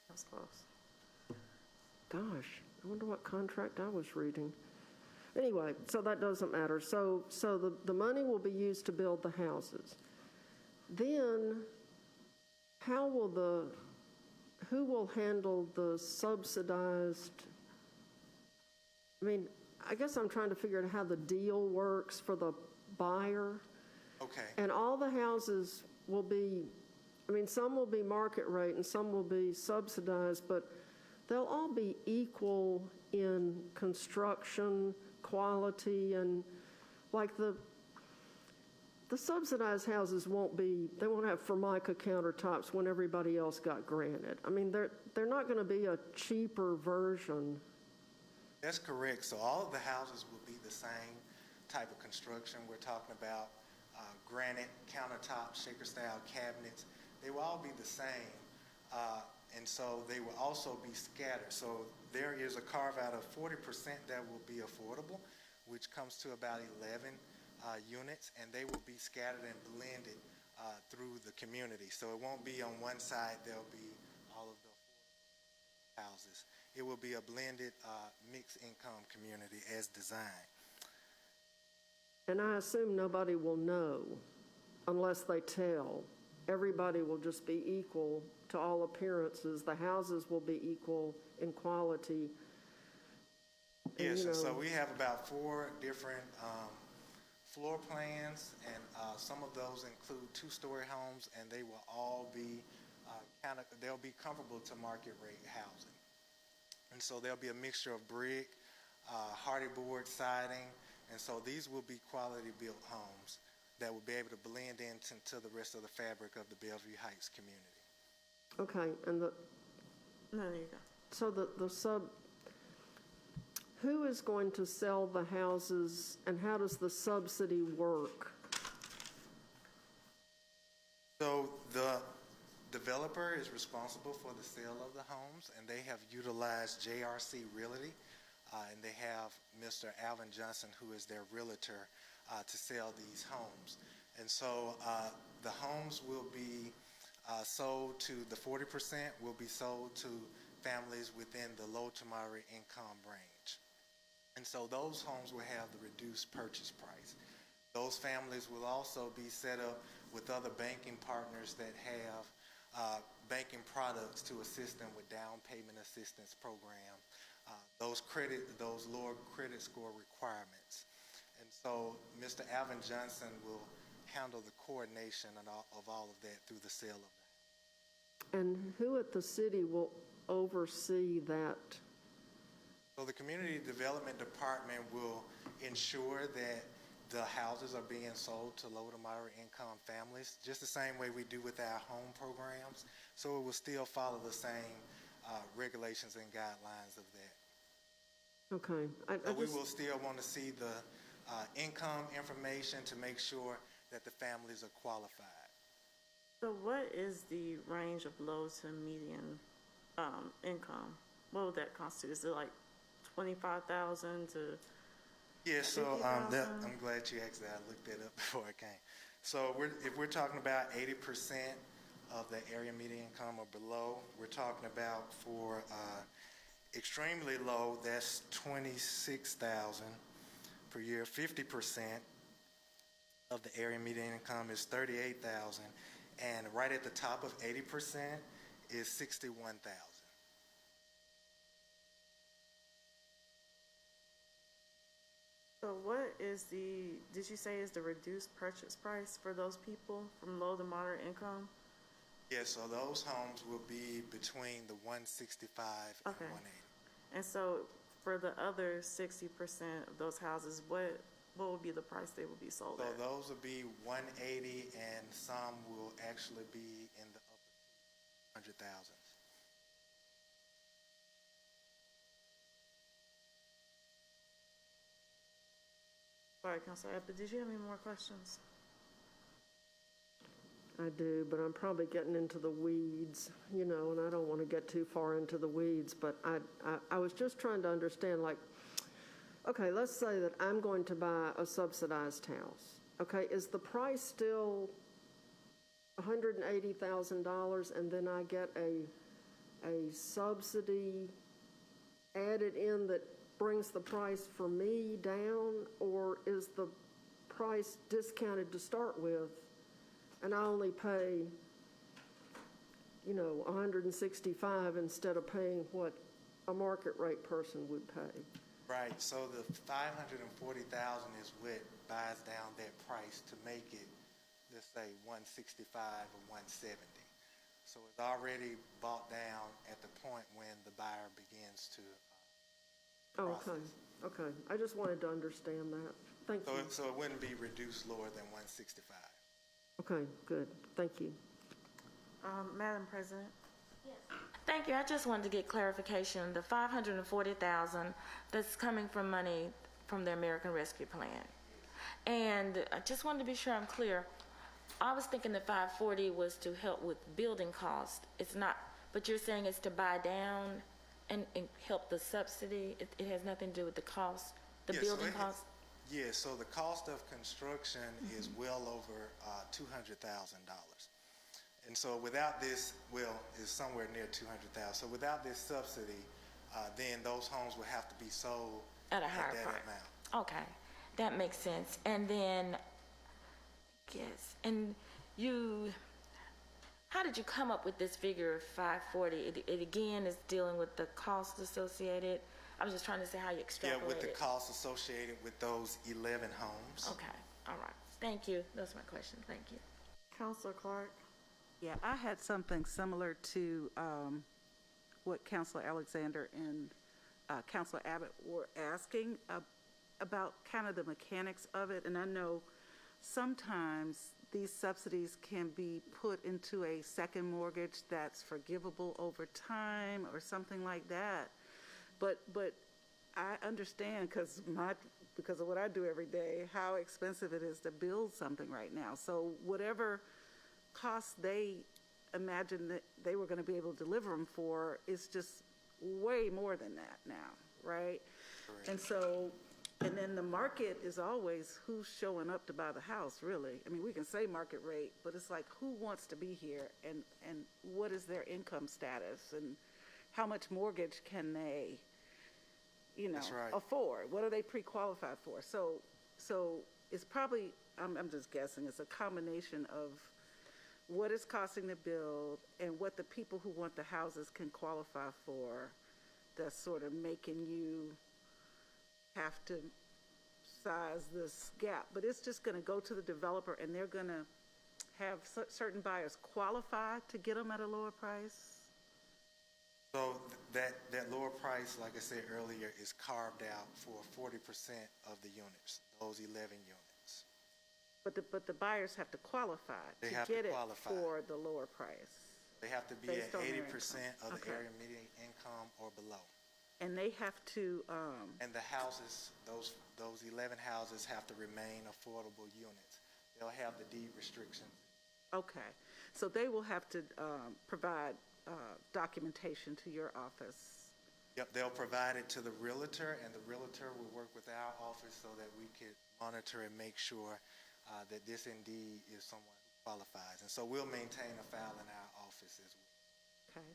That's close. Gosh, I wonder what contract I was reading. Anyway, so that doesn't matter. So the money will be used to build the houses. Then, who will handle the subsidized? I mean, I guess I'm trying to figure out how the deal works for the buyer. Okay. And all the houses will be, I mean, some will be market rate and some will be subsidized, but they'll all be equal in construction, quality, and like the subsidized houses they won't have Formica countertops when everybody else got granted. I mean, they're not going to be a cheaper version. That's correct. So all of the houses will be the same type of construction. We're talking about granite countertops, shaker-style cabinets. They will all be the same, and so they will also be scattered. So there is a carve-out of 40% that will be affordable, which comes to about 11 units, and they will be scattered and blended through the community. So it won't be on one side, there'll be all of the affordable houses. It will be a blended mixed income community as designed. And I assume nobody will know unless they tell. Everybody will just be equal to all appearances. The houses will be equal in quality. Yes, and so we have about 4 different floor plans, and some of those include 2-story homes, and they will all be they'll be comparable to market rate housing. And so there'll be a mixture of brick, hardy board siding, and so these will be quality built homes that will be able to blend into the rest of the fabric of the Bellevue Heights community. Okay, and No, there you go. so who is going to sell the houses, and how does the subsidy work? So the developer developer is responsible for the sale of the homes, and they have utilized JRC Realty, and they have Mr. Alvin Johnson, who is their realtor, to sell these homes. And so the homes will be sold to, the 40% will be sold to families within the low to moderate income range. And so those homes will have the reduced purchase price. Those families will also be set up with other banking partners that have banking products to assist them with down payment assistance program, those lower credit score requirements. And so Mr. Alvin Johnson will handle the coordination of all of that through the sale of that. And who at the city will oversee that? So the Community Development Department will ensure that the houses are being sold to low to moderate income families, just the same way we do with our home programs. So it will still follow the same regulations and guidelines of that. Okay. But we will still want to see the income information to make sure that the families are qualified. So what is the range of low to median income? What would that constitute? Is it like 25,000 to? Yeah, so I'm glad you asked that. I looked that up before I came. So if we're talking about 80% of the area median income or below, we're talking about for extremely low, that's 26,000 per year. 50% of the area median income is 38,000, and right at the top of 80% is 61,000. So what is did you say is the reduced purchase price for those people from low to moderate income? Yeah, so those homes will be between the 165 and 180. And so for the other 60% of those houses, what would be the price they will be sold So at? those will be 180, and some will actually be in the upper 100,000s. Sorry, Councilor Abbott, did you have any more questions? I do, but I'm probably getting into the weeds, and I don't want to get too far into the weeds, but I was just trying to understand, like, okay, let's say that I'm going to buy a subsidized house. Okay, is the price still $180,000 and then I get a subsidy added in that brings the price for me down, or is the price discounted to start with and I only pay, $165 instead of paying what a market rate person would pay? Right, so the $540,000 is what buys down that price to make it, let's say, 165 or 170. So it's already bought down at the point when the buyer begins to process. Okay. I just wanted to understand that. Thank you. So it wouldn't be reduced lower than 165. Okay, good. Thank you. Madam President? Thank you. I just wanted to get clarification. The $540,000 that's coming from money from the American Rescue Plan. And I just wanted to be sure I'm clear. I was thinking the $540 was to help with building costs. It's not, but you're saying it's to buy down and help the subsidy. It has nothing to do with the cost, the building cost? Yeah, so the cost of construction is well over $200,000. And so without this, is somewhere near $200,000. So without this subsidy, then those homes would have to be sold at a higher that price. amount. Okay, that makes sense. And then, yes, and how did you come up with this figure of 540? It again is dealing with the cost associated. I was just trying to see how you extrapolate Yeah, with the costs associated with those 11 homes. Okay, all right. Thank you. Those are my questions. Thank you. Councilor Clark? Yeah, I had something similar to what Councilor Alexander and Councilor Abbott were asking about kind of the mechanics of it. And I know sometimes these subsidies can be put into a second mortgage that's forgivable over time or something like that. But I understand because of what I do every day, how expensive it is to build something right now. So whatever costs they imagined that they were going to be able to deliver them for is just way more than that now, right? Correct. And so, and then the market is always who's showing up to buy the house, really. I mean, we can say market rate, but it's like who wants to be here and what is their income status and how much mortgage can they, That's right. afford? What are they pre-qualified for? So it's probably, I'm just guessing, it's a combination of what it's costing to build and what the people who want the houses can qualify for that's sort of making you have to size this gap. But it's just going to go to the developer and they're going to have certain buyers qualify to get them at a lower price. So that lower price, like I said earlier, is carved out for 40% of the units, those 11 units. But the buyers have to qualify They to have get to it qualify. for the lower price. They have to be Based at on their 80% income. of the Okay. area median income or below. And they have to, And the houses, those 11 houses have to remain affordable units. They'll have the deed restrictions. okay. So they will have to provide documentation to your office. Yep, they'll provide it to the realtor, and the realtor will work with our office so that we could monitor and make sure that this indeed is someone who qualifies. And so we'll maintain a file in our office as well. Okay.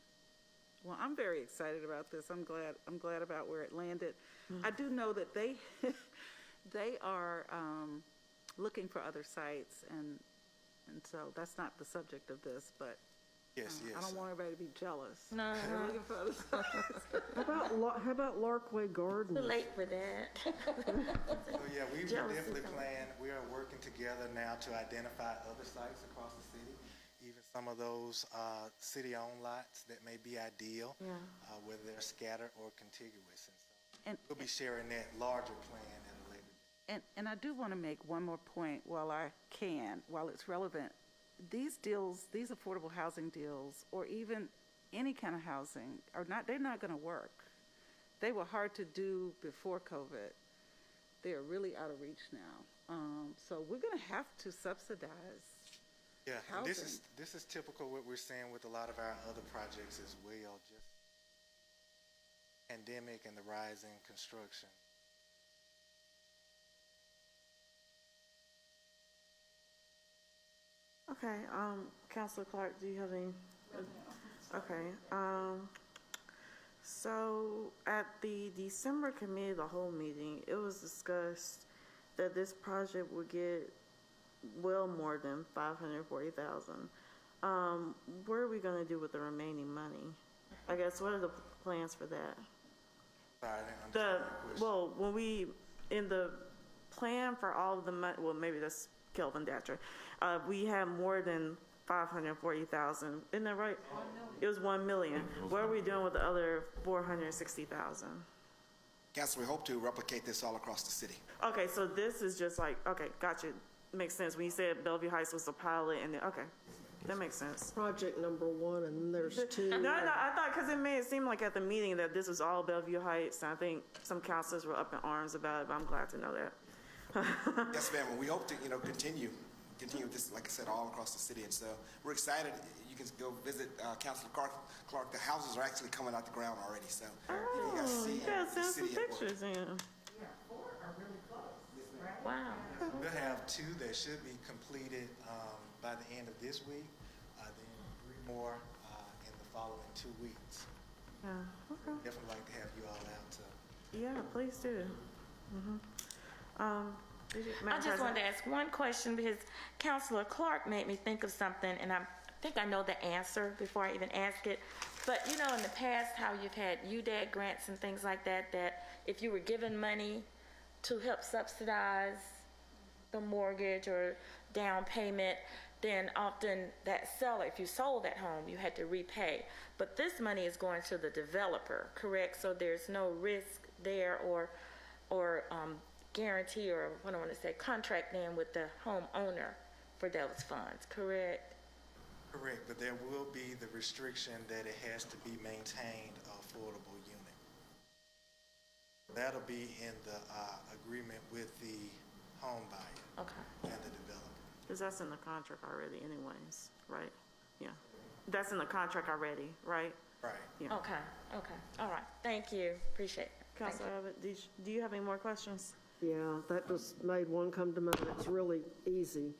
Well, I'm very excited about this. I'm glad about where it landed. I do know that they are looking for other sites, and so that's not the subject of this, but Yes, yes. I don't want everybody to be jealous. No. They're looking for other sites. How about Larkway Gardens? Too late for that. So yeah, we Jealousy definitely coming. plan, we are working together now to identify other sites across the city, even some of those city-owned lots that may be ideal, whether they're scattered or contiguous. And so we'll be sharing that larger plan at a later date. And I do want to make one more point while it's relevant. These deals, these affordable housing deals, or even any kind of housing, they're not going to work. They were hard to do before COVID. They are really out of reach now. So we're going to have to subsidize Yeah, and housing. this is typical what we're seeing with a lot of our other projects as well, just pandemic and the rise in construction. Okay, Councilor Clark, do you have any? Okay, so at the December committee of the whole meeting, it was discussed that this project would get well more than 540,000. What are we gonna do with the remaining money? I guess, what are the plans for that? Sorry, I didn't understand the question. Well, when we, in the plan for all of the money, well, maybe that's Kelvin Datcher, we have more than 540,000, isn't that right? 1 million. It was 1 million. What are we doing with the other 460,000? Council, we hope to replicate this all across the city. Okay, so this is just like, okay, gotcha, makes sense. When you said Bellevue Heights was a pilot, and then, okay, that makes sense. Project number 1, and then there's 2. No, I thought, because it made it seem like at the meeting that this was all Bellevue Heights, and I think some councilors were up in arms about it, but I'm glad to know that. Yes, ma'am. And we hope to, continue this, like I said, all across the city. And so we're excited. You can go visit Councilor Clark. The houses are actually coming out the ground already. So you guys see You gotta the send some city at work. pictures in. Wow. We'll have 2 that should be completed by the end of this week, then 3 more in the following 2 weeks. Yeah, okay. Definitely like to have you all out to. Yeah, please do. I just wanted to ask one question because Councilor Clark made me think of something, and I think I know the answer before I even ask it. But you know, in the past, how you've had UDAG grants and things like that, that if you were given money to help subsidize the mortgage or down payment, then often that seller, if you sold that home, you had to repay. But this money is going to the developer, correct? So there's no risk there or guarantee, or what I want to say, contract then with the homeowner for those funds, correct? Correct, but there will be the restriction that it has to be maintained affordable unit. That'll be in the agreement with the home buyer Okay. and the developer. Because that's in the contract already anyways, right? Yeah. that's in the contract already, right? Right. Yeah. Okay, all right, thank you, appreciate it. Thank Counselor Abbott, do you have any more questions? Yeah, that just made one come to mind. It's really easy.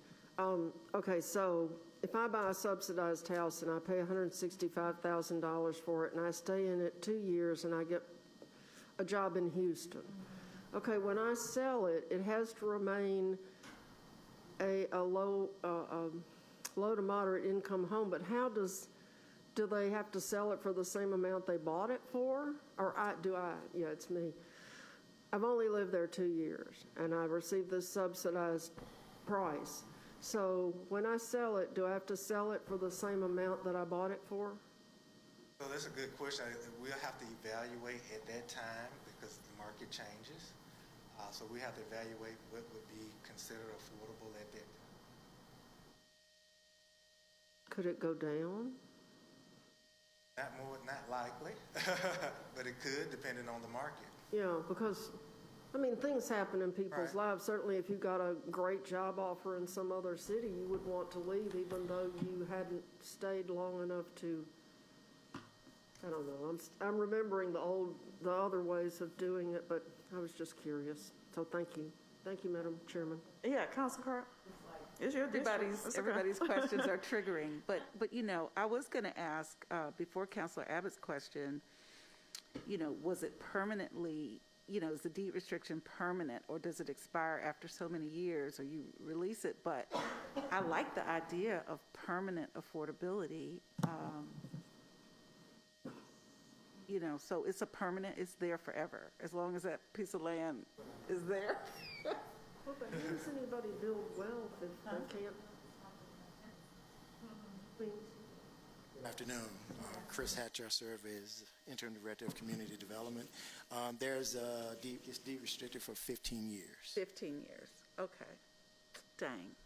Okay, so if I buy a subsidized house and I pay $165,000 for it and I stay in it 2 years and I get a job in Houston, okay, when I sell it, it has to remain a low to moderate income home, but do they have to sell it for the same amount they bought it for? Or yeah, it's me. I've only lived there 2 years, and I received this subsidized price. So when I sell it, do I have to sell it for the same amount that I bought it for? So that's a good question. We'll have to evaluate at that time because the market changes. So we have to evaluate what would be considered affordable at that time. Could it go down? Not likely, but it could, depending on the market. Yeah, because, I mean, things happen in people's lives. Certainly, if you got a great job offer in some other city, you would want to leave even though you hadn't stayed long enough to, I don't know. I'm remembering the other ways of doing it, but I was just curious. So thank you. Thank you, Madam Chairman. Yeah, Councilor Carr. It's your Everybody's questions are triggering, but you know, I was going to ask before Councilor Abbott's question, you know, was it permanently, you know, is the deed restriction permanent, or does it expire after so many years, or you release it? But I like the idea of permanent affordability. You know, so it's it's there forever, as long as that piece of land is there. Well, but how does anybody build wealth if they can't? Good afternoon. Chris Hatcher, I serve as Interim Director of Community Development. This deed restricted for 15 years. 15 years, okay. Dang.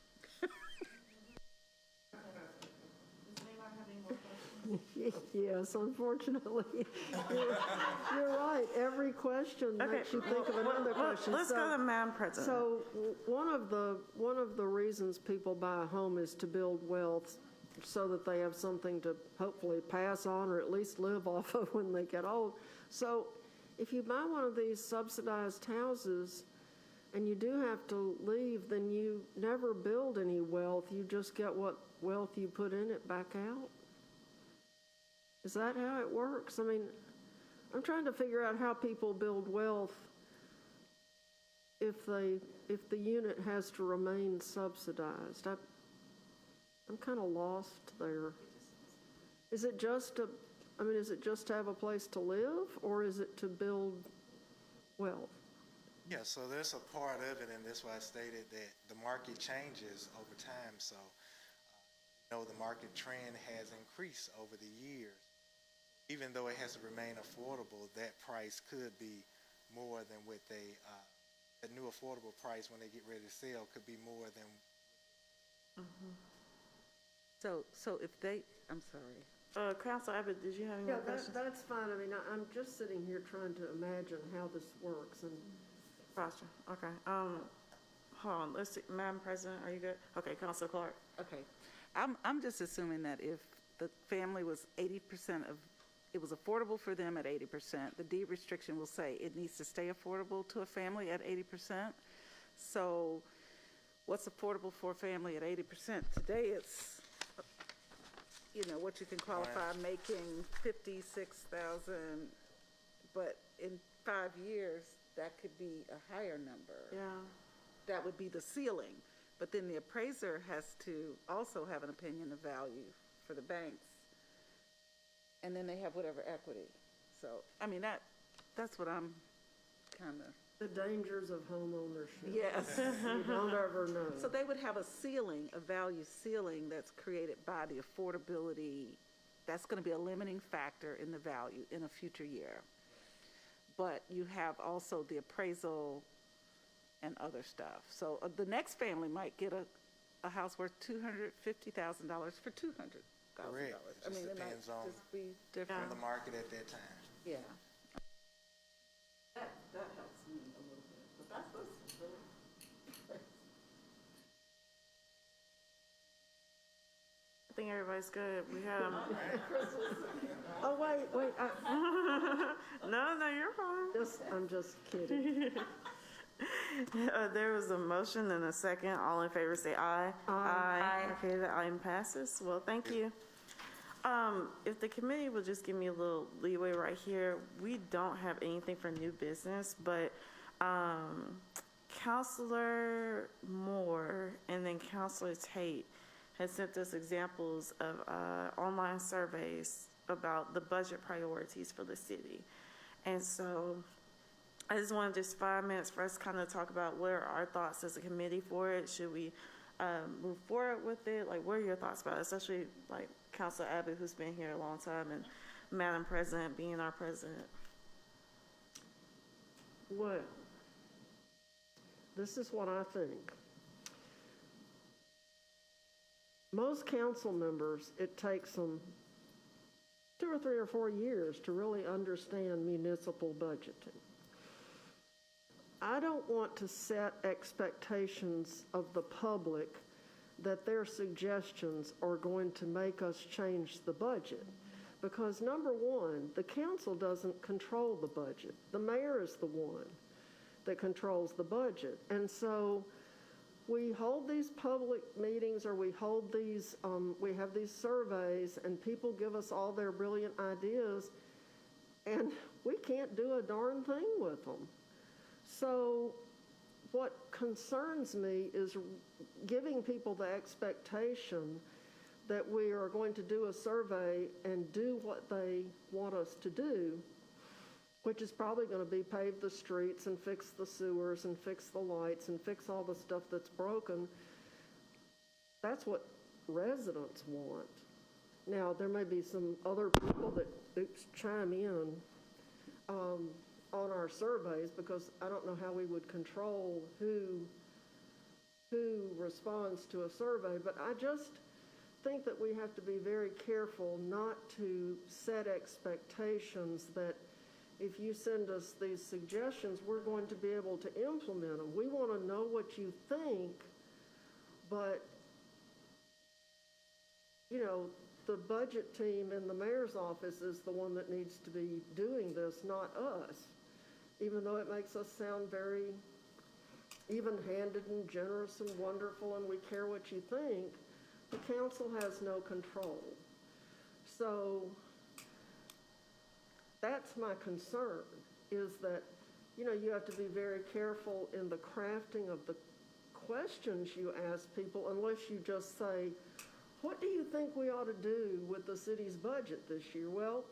Yes, unfortunately. You're right. Every question makes you think of another question. Let's go to Madam President. So one of the reasons people buy a home is to build wealth so that they have something to hopefully pass on or at least live off of when they get old. So if you buy one of these subsidized houses and you do have to leave, then you never build any wealth. You just get what wealth you put in it back out. Is that how it works? I mean, I'm trying to figure out how people build wealth if the unit has to remain subsidized. I'm kind of lost there. Is it just to have a place to live, or is it to build wealth? Yeah, so there's a part of it, and that's why I stated that the market changes over time. So, the market trend has increased over the years. Even though it has to remain affordable, that price could be more than what the new affordable price when they get ready to sell could be more than. So if I'm sorry. Councilor Abbott, did you have any more questions? That's fine. I mean, I'm just sitting here trying to imagine how this works. And Gotcha. Okay. Hold on. Let's see. Madam President, are you good? Okay, Councilor Clark. Okay. I'm just assuming that if the family was 80% of, it was affordable for them at 80%, the deed restriction will say it needs to stay affordable to a family at 80%. So what's affordable for a family at 80%? Today it's, what you can qualify making $56,000, but in 5 years, that could be a higher number. Yeah. That would be the ceiling. But then the appraiser has to also have an opinion of value for the banks. And then they have whatever equity. So, I mean, that's what I'm kind of. The dangers of home ownership. Yes. You don't ever know. So they would have a ceiling, a value ceiling that's created by the affordability. That's going to be a limiting factor in the value in a future year. But you have also the appraisal and other stuff. So the next family might get a house worth $250,000 for $200,000. Correct. I mean, it depends might on just be different. the market at that time. Yeah. That helps me a little bit. But that's really. I think everybody's good. We had Oh, wait, no, you're fine. I'm just kidding. There was a motion and a second. All in favor say aye. Aye. Okay, the item passes. Well, thank you. If the committee would just give me a little leeway right here, we don't have anything for new business, but Counselor Moore and then Counselor Tate had sent us examples of online surveys about the budget priorities for the city. And so I just wanted just 5 minutes for us to kind of talk about what are our thoughts as a committee for it. Should we move forward with it? Like, what are your thoughts about it? Especially like Counselor Abbott, who's been here a long time, and Madam President being our president. Well, this is what I think. Most council members, it takes them 2 or 3 or 4 years to really understand municipal budgeting. I don't want to set expectations of the public that their suggestions are going to make us change the budget. Because number one, the council doesn't control the budget. The mayor is the one that controls the budget. And so we hold these public meetings, or we hold these, we have these surveys, and people give us all their brilliant ideas, and we can't do a darn thing with them. So what concerns me is giving people the expectation that we are going to do a survey and do what they want us to do, which is probably going to be pave the streets and fix the sewers and fix the lights and fix all the stuff that's broken. That's what residents want. Now, there may be some other people that chime in on our surveys, because I don't know how we would control who responds to a survey, but I just think that we have to be very careful not to set expectations that if you send us these suggestions, we're going to be able to implement them. We want to know what you think, but, you know, the budget team in the mayor's office is the one that needs to be doing this, not us. Even though it makes us sound very even-handed and generous and wonderful and we care what you think, the council has no control. So that's my concern, is that, you know, you have to be very careful in the crafting of the questions you ask people, unless you just say, what do you think we ought to do with the city's budget this year? Well,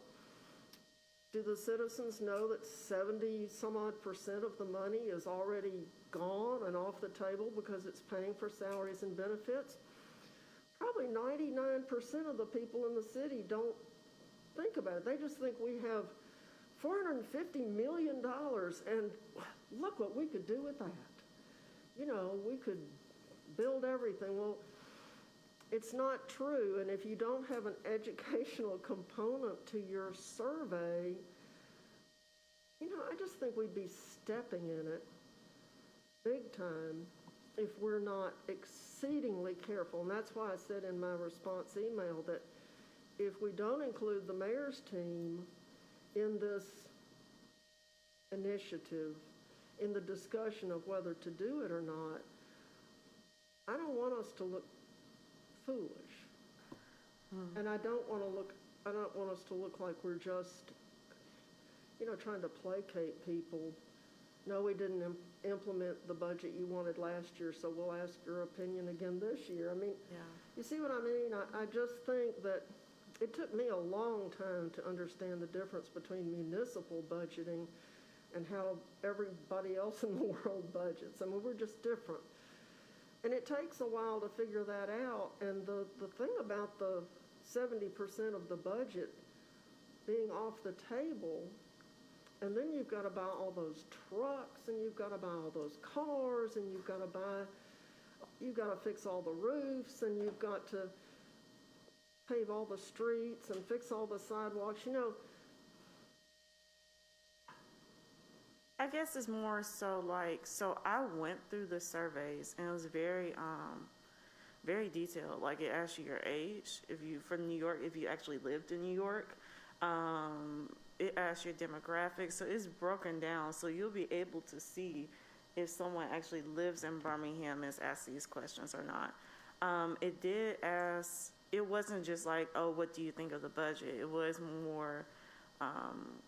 do the citizens know that 70-some-odd% of the money is already gone and off the table because it's paying for salaries and benefits? Probably 99% of the people in the city don't think about it. They just think we have $450 million and look what we could do with that. You know, we could build everything. Well, it's not true, and if you don't have an educational component to your survey, you know, I just think we'd be stepping in it big time if we're not exceedingly careful. And that's why I said in my response email that if we don't include the mayor's team in this initiative, in the discussion of whether to do it or not, I don't want us to look foolish. And I don't want us to look like we're just, you know, trying to placate people. No, we didn't implement the budget you wanted last year, so we'll ask your opinion again this year. I mean, You see what I mean? I just think that it took me a long time to understand the difference between municipal budgeting and how everybody else in the world budgets. I mean, we're just different. And it takes a while to figure that out. And the thing about the 70% of the budget being off the table, and then you've got to buy all those trucks, and you've got to buy all those cars, and you've got to fix all the roofs, and you've got to pave all the streets and fix all the sidewalks. You know, I guess it's more so like, so I went through the surveys and it was very very detailed. Like it asks you your age, if you from New York, if you actually lived in New York. It asks your demographics, so it's broken down. So you'll be able to see if someone actually lives in Birmingham and is asked these questions or not. It did ask. It wasn't just like, oh, what do you think of the budget? It was more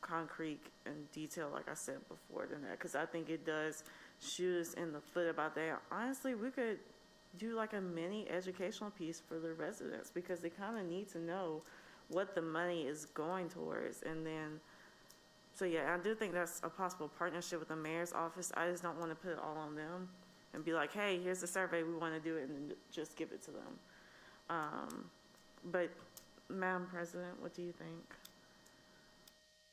concrete and detailed, like I said before, than that, because I think it does shoot us in the foot about that. Honestly, we could do like a mini educational piece for the residents, because they kind of need to know what the money is going towards. And then, so yeah, I do think that's a possible partnership with the mayor's office. I just don't want to put it all on them and be like, hey, here's the survey, we want to do it, and then just give it to them. But Madam President, what do you think?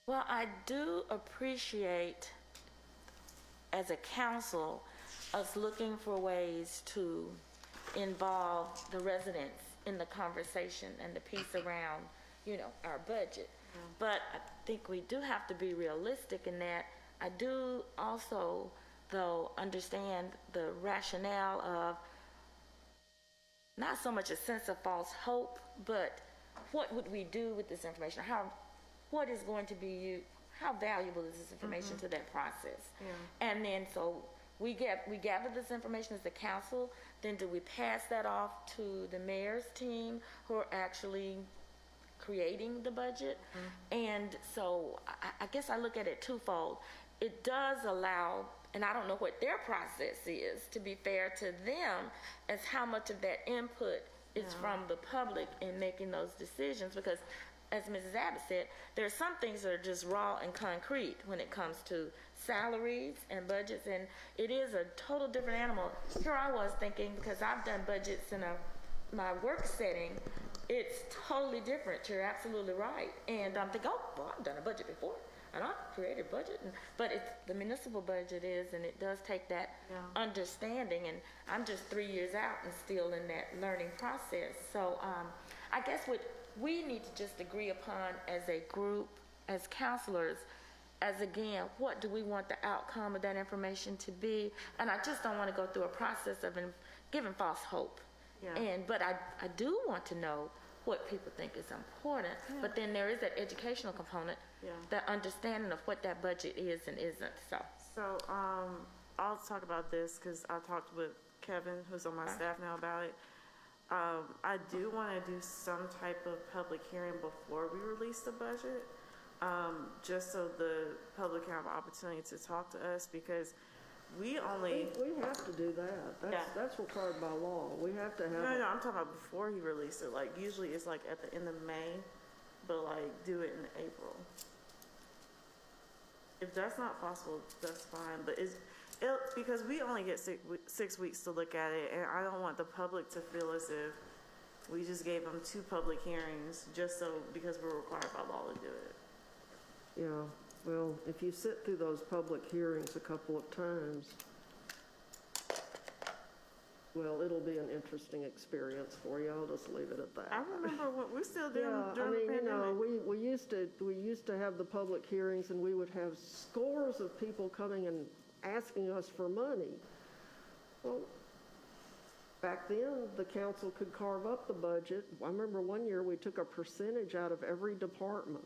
Well, I do appreciate, as a council, us looking for ways to involve the residents in the conversation and the piece around, our budget. But I think we do have to be realistic in that. I do also, though, understand the rationale of not so much a sense of false hope, but what would we do with this information? What is going to be how valuable is this information to that process? Yeah. And then so we gather this information as a council, then do we pass that off to the mayor's team who are actually creating the budget? And so I guess I look at it twofold. It does allow, and I don't know what their process is, to be fair to them, as how much of that input is from the public in making those decisions, because as Mrs. Abbott said, there are some things that are just raw and concrete when it comes to salaries and budgets, and it is a total different animal. Here I was thinking, because I've done budgets in my work setting, it's totally different. You're absolutely right. And I'm thinking, oh, well, I've done a budget before, and I've created a budget. But the municipal budget is, and it does take that understanding, and I'm just 3 years out and still in that learning process. So I guess what we need to just agree upon as a group, as counselors, as again, what do we want the outcome of that information to be? And I just don't want to go through a process of giving false hope. Yeah. But I do want to know what people think is important. Yeah. But then there is that educational component, that understanding of what that budget is and isn't. So I'll talk about this because I talked with Kevin, who's on my staff now, about it. I do want to do some type of public hearing before we release the budget, just so the public can have an opportunity to talk to us, because we have to do that. That's required by law. We have to have. No, I'm talking about before he released it. Like usually it's like at the end of May, but like do it in April. If that's not possible, that's fine. But because we only get 6 weeks to look at it, and I don't want the public to feel as if we just gave them 2 public hearings just because we're required by law to do it. Yeah. Well, if you sit through those public hearings a couple of times, well, it'll be an interesting experience for you. I'll just leave it at that. I remember what we still did during the pandemic. We used to have the public hearings, and we would have scores of people coming and asking us for money. Well, back then, the council could carve up the budget. I remember one year we took a percentage out of every department,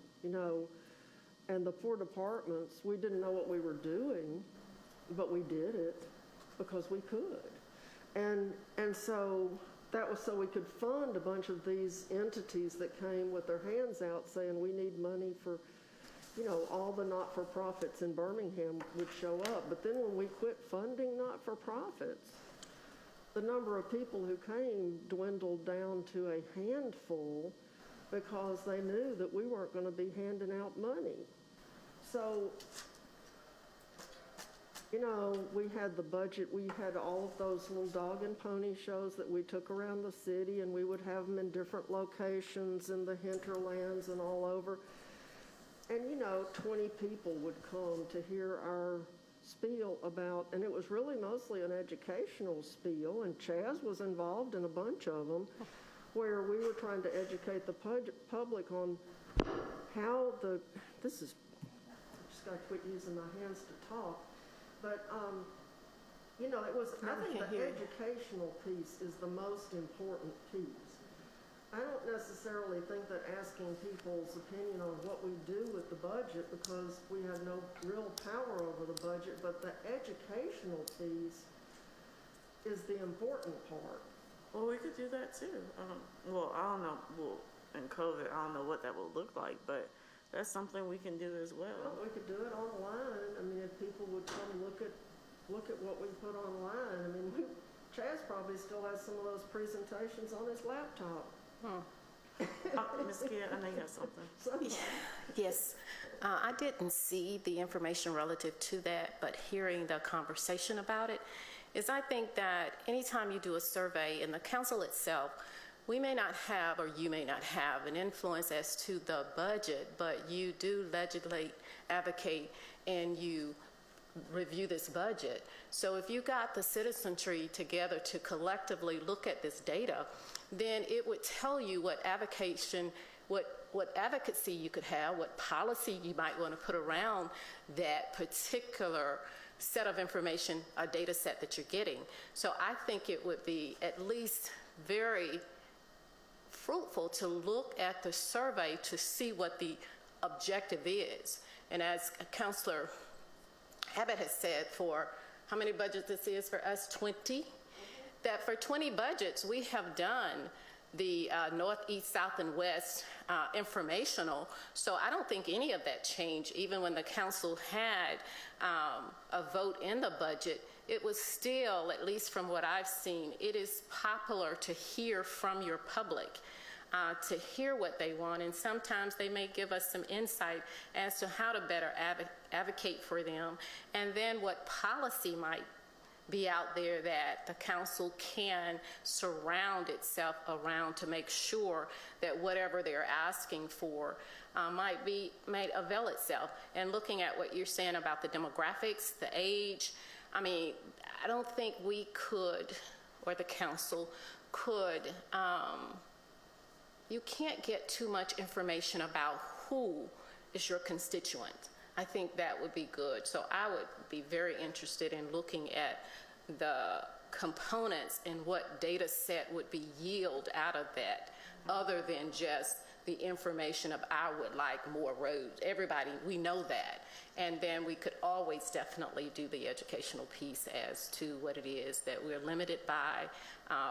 and the 4 departments, we didn't know what we were doing, but we did it because we could. And so that was so we could fund a bunch of these entities that came with their hands out saying we need money for, all the not-for-profits in Birmingham would show up. But then when we quit funding not-for-profits, the number of people who came dwindled down to a handful, because they knew that we weren't going to be handing out money. So, we had the budget, we had all of those little dog and pony shows that we took around the city, and we would have them in different locations in the hinterlands and all over. And, 20 people would come to hear our spiel about, and it was really mostly an educational spiel, and Chaz was involved in a bunch of them, where we were trying to educate the public on how I'm just got to quit using my hands to talk, but You know, it was, I think can't the hear you. educational piece is the most important piece. I don't necessarily think that asking people's opinion on what we do with the budget, because we have no real power over the budget, but the educational piece is the important part. Well, we could do that too. Well, I don't know. Well, in COVID, I don't know what that will look like, but that's something we can do as well. Well, we could do it online. I mean, if people would come look at what we put online. I mean, Chaz probably still has some of those presentations on his laptop. Ms. Kia, I know you got something. Yes, I didn't see the information relative to that, but hearing the conversation about it is, I think that anytime you do a survey in the council itself, we may not have, or you may not have, an influence as to the budget, but you do legislate, advocate, and you review this budget. So if you got the citizenry together to collectively look at this data, then it would tell you what advocacy you could have, what policy you might want to put around that particular set of information, a data set that you're getting. So I think it would be at least very fruitful to look at the survey to see what the objective is. And as Councilor Abbott has said, for how many budgets this is for us, 20? That for 20 budgets, we have done the North, East, South, and West informational. So I don't think any of that changed. Even when the council had a vote in the budget, it was still, at least from what I've seen, it is popular to hear from your public, to hear what they want. And sometimes they may give us some insight as to how to better advocate for them, and then what policy might be out there that the council can surround itself around to make sure that whatever they're asking for might avail itself. And looking at what you're saying about the demographics, the age, I mean, I don't think we could, or the council could, you can't get too much information about who is your constituent. I think that would be good. So I would be very interested in looking at the components and what data set would be yield out of that, other than just the information of I would like more roads. Everybody, we know that. And then we could always definitely do the educational piece as to what it is that we're limited by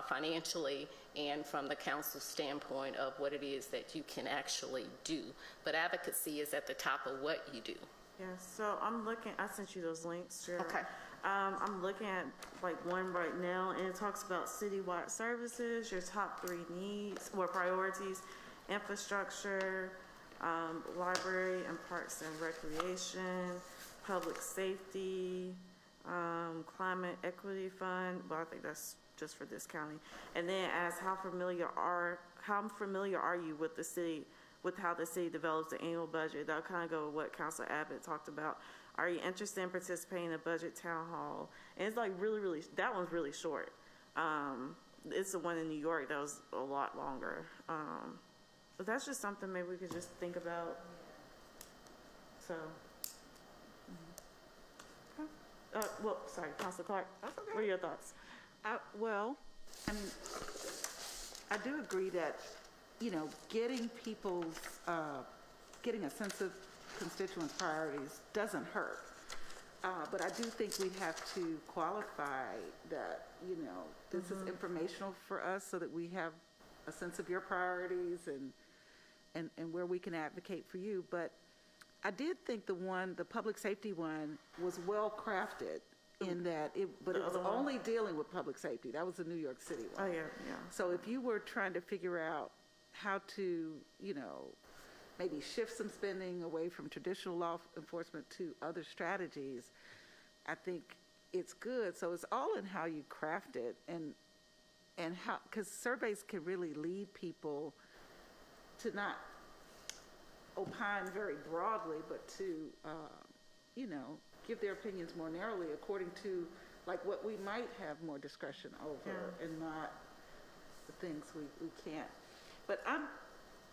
financially, and from the council standpoint of what it is that you can actually do. But advocacy is at the top of what you do. Yeah, so I'm looking, I sent you those links, Cheryl. Okay. I'm looking at like one right now, and it talks about citywide services, your top 3 needs or priorities: infrastructure, library and parks and recreation, public safety, climate equity fund. Well, I think that's just for this county. And then asks how familiar are you with the city, with how the city develops the annual budget? That'll kind of go with what Councilor Abbott talked about. Are you interested in participating in a budget town hall? And it's like really, that one's really short. It's the one in New York that was a lot longer. But that's just something maybe we could just think about. So, well, sorry, Councilor Clark. That's okay. What are your thoughts? Well, I mean, I do agree that, you know, getting people's, getting a sense of constituents' priorities doesn't hurt. But I do think we have to qualify that, you know, this is informational for us so that we have a sense of your priorities and where we can advocate for you. But I did think the public safety one was well crafted in that it was only dealing with public safety. That was the New York City one. Oh, yeah, yeah. So if you were trying to figure out how to, you know, maybe shift some spending away from traditional law enforcement to other strategies, I think it's good. So it's all in how you craft it and how, because surveys can really lead people to not opine very broadly, but to, you know, give their opinions more narrowly according to like what we might have more discretion over, and not the things we can't. But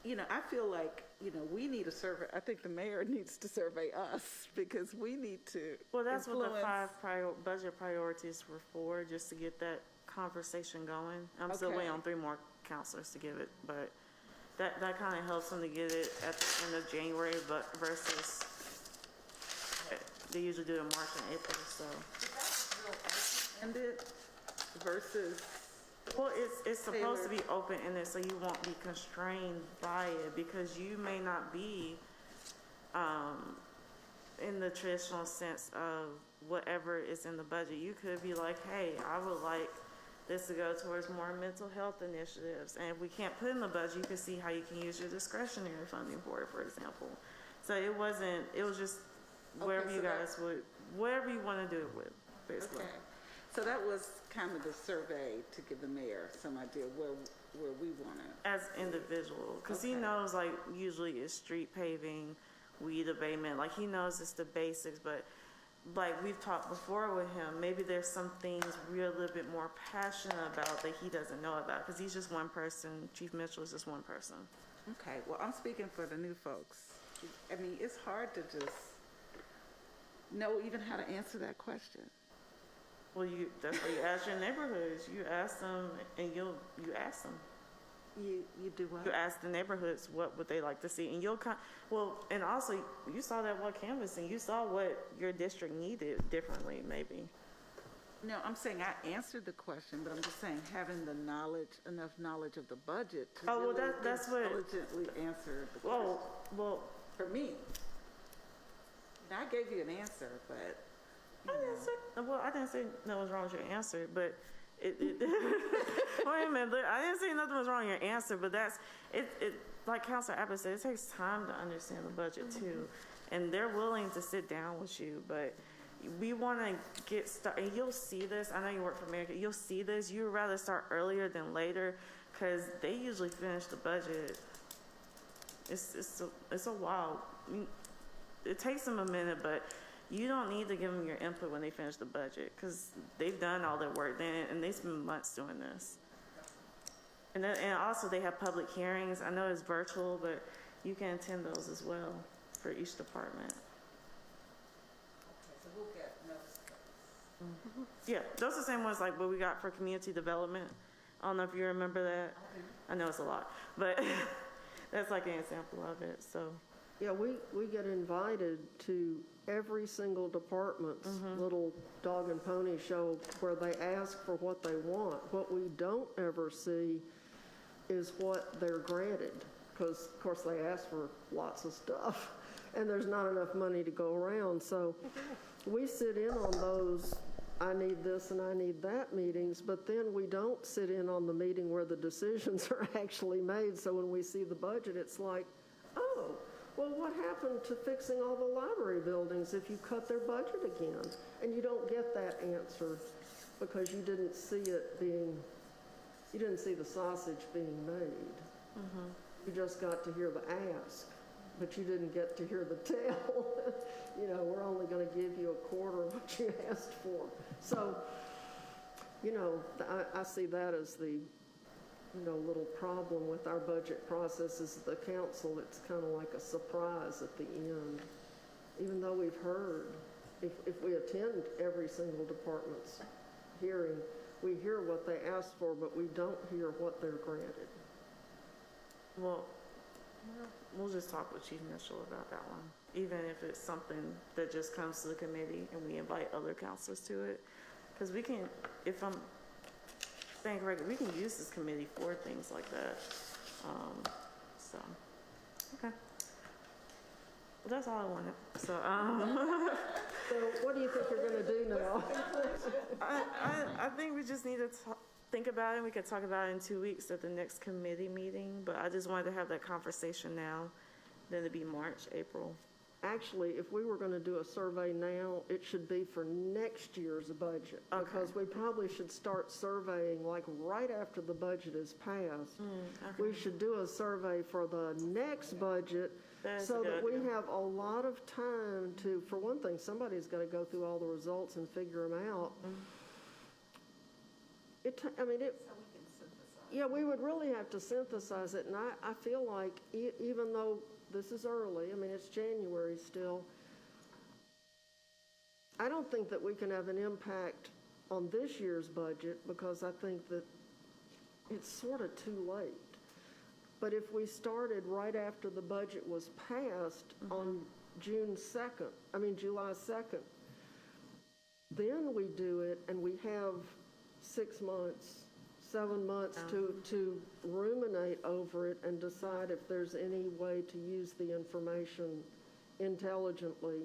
I feel like, we need a survey. I think the mayor needs to survey us because we need to Well, that's what the influence- 5 budget priorities were for, just to get that conversation going. I'm still waiting on 3 more counselors to give it, but that kind of helps them to get it at the end of January, but versus they usually do it in March and April, so. ended versus Well, it's supposed to be open-ended, so you won't be constrained by it, because you may not be in the traditional sense of whatever is in the budget. You could be like, hey, I would like this to go towards more mental health initiatives, and if we can't put in the budget, you can see how you can use your discretionary funding for it, for example. So it was just wherever you guys would, whatever you want to do it with, basically. Okay. So that was kind of the survey to give the mayor some idea where we want to. As individual, because he knows, like, usually it's street paving, weed abatement, like, he knows it's the basics, but like we've talked before with him, maybe there's some things we're a little bit more passionate about that he doesn't know about, because he's just one person. Chief Mitchell is just one person. Okay, well, I'm speaking for the new folks. I mean, it's hard to just know even how to answer that question. Well, that's why you ask your neighborhoods. You ask them, and you ask them. You do what? You ask the neighborhoods what would they like to see, and and also you saw that what canvassing, you saw what your district needed differently, maybe. No, I'm saying I answered the question, but I'm just saying having the knowledge, enough knowledge of the budget to really that's what intelligently answer the question. Well, for me, I gave you an answer, but. I didn't say nothing was wrong with your answer, but wait a minute, I didn't say nothing was wrong with your answer, but like Councilor Abbott said, it takes time to understand the budget too, and they're willing to sit down with you, but we want to get started, and you'll see this, I know you work for America, you'll see this, you'd rather start earlier than later, because they usually finish the budget, it's a while, it takes them a minute, but you don't need to give them your input when they finish the budget, because they've done all their work, and they spend months doing this. And also they have public hearings. I know it's virtual, but you can attend those as well for each department. Okay, so we'll get notice. Mm-hmm. Yeah, those are the same ones like what we got for community development. I don't know if you remember that. I know it's a lot, but that's like an example of it. So. Yeah, we get invited to every single department's little dog and pony show where they ask for what they want. What we don't ever see is what they're granted, because, of course, they ask for lots of stuff, and there's not enough money to go around. So we sit in on those I need this and I need that meetings, but then we don't sit in on the meeting where the decisions are actually made. So when we see the budget, it's like, oh, well, what happened to fixing all the library buildings if you cut their budget again? And you don't get that answer because you didn't see you didn't see the sausage being made. Mm-hmm. You just got to hear the ask, but you didn't get to hear the tell. We're only going to give you a quarter of what you asked for. So, I see that as the little problem with our budget process is the council. It's kind of like a surprise at the end. Even though we've heard, if we attend every single department's hearing, we hear what they asked for, but we don't hear what they're granted. Well, we'll just talk with Chief Mitchell about that one, even if it's something that just comes to the committee and we invite other councilors to it. Because we can, if I'm saying correctly, we can use this committee for things like that. Okay. Well, that's all I wanted. So, So what do you think you're going to do now? I think we just need to think about it. We could talk about it in 2 weeks at the next committee meeting, but I just wanted to have that conversation now. Then it'd be March, April. Actually, if we were going to do a survey now, it should be for next year's budget. Okay. Because we probably should start surveying like right after the budget is passed. Okay. We should do a survey for the next budget so that we have a lot of time to, for one thing, somebody's got to go through all the results and figure them out. So we can synthesize. Yeah, we would really have to synthesize it, and I feel like even though this is early, I mean, it's January still, I don't think that we can have an impact on this year's budget because I think that it's sort of too late. But if we started right after the budget was passed on July 2nd, then we do it and we have 6 months, 7 months to ruminate over it and decide if there's any way to use the information intelligently,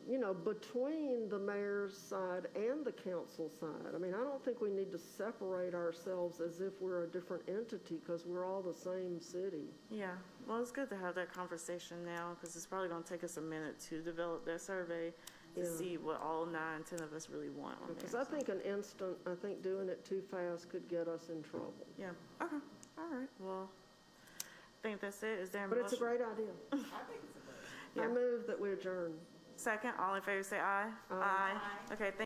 you know, between the mayor's side and the council side. I mean, I don't think we need to separate ourselves as if we're a different entity because we're all the same city. Yeah, well, it's good to have that conversation now because it's probably going to take us a minute to develop that survey to see what all 9, 10 of us really want on Because there. I think I think doing it too fast could get us in trouble. Yeah, okay, all right, well, I think that's it. Is there a But it's a motion? great idea. I think it's a I move that we adjourn. Second, all in favor say aye. Aye. Okay, thank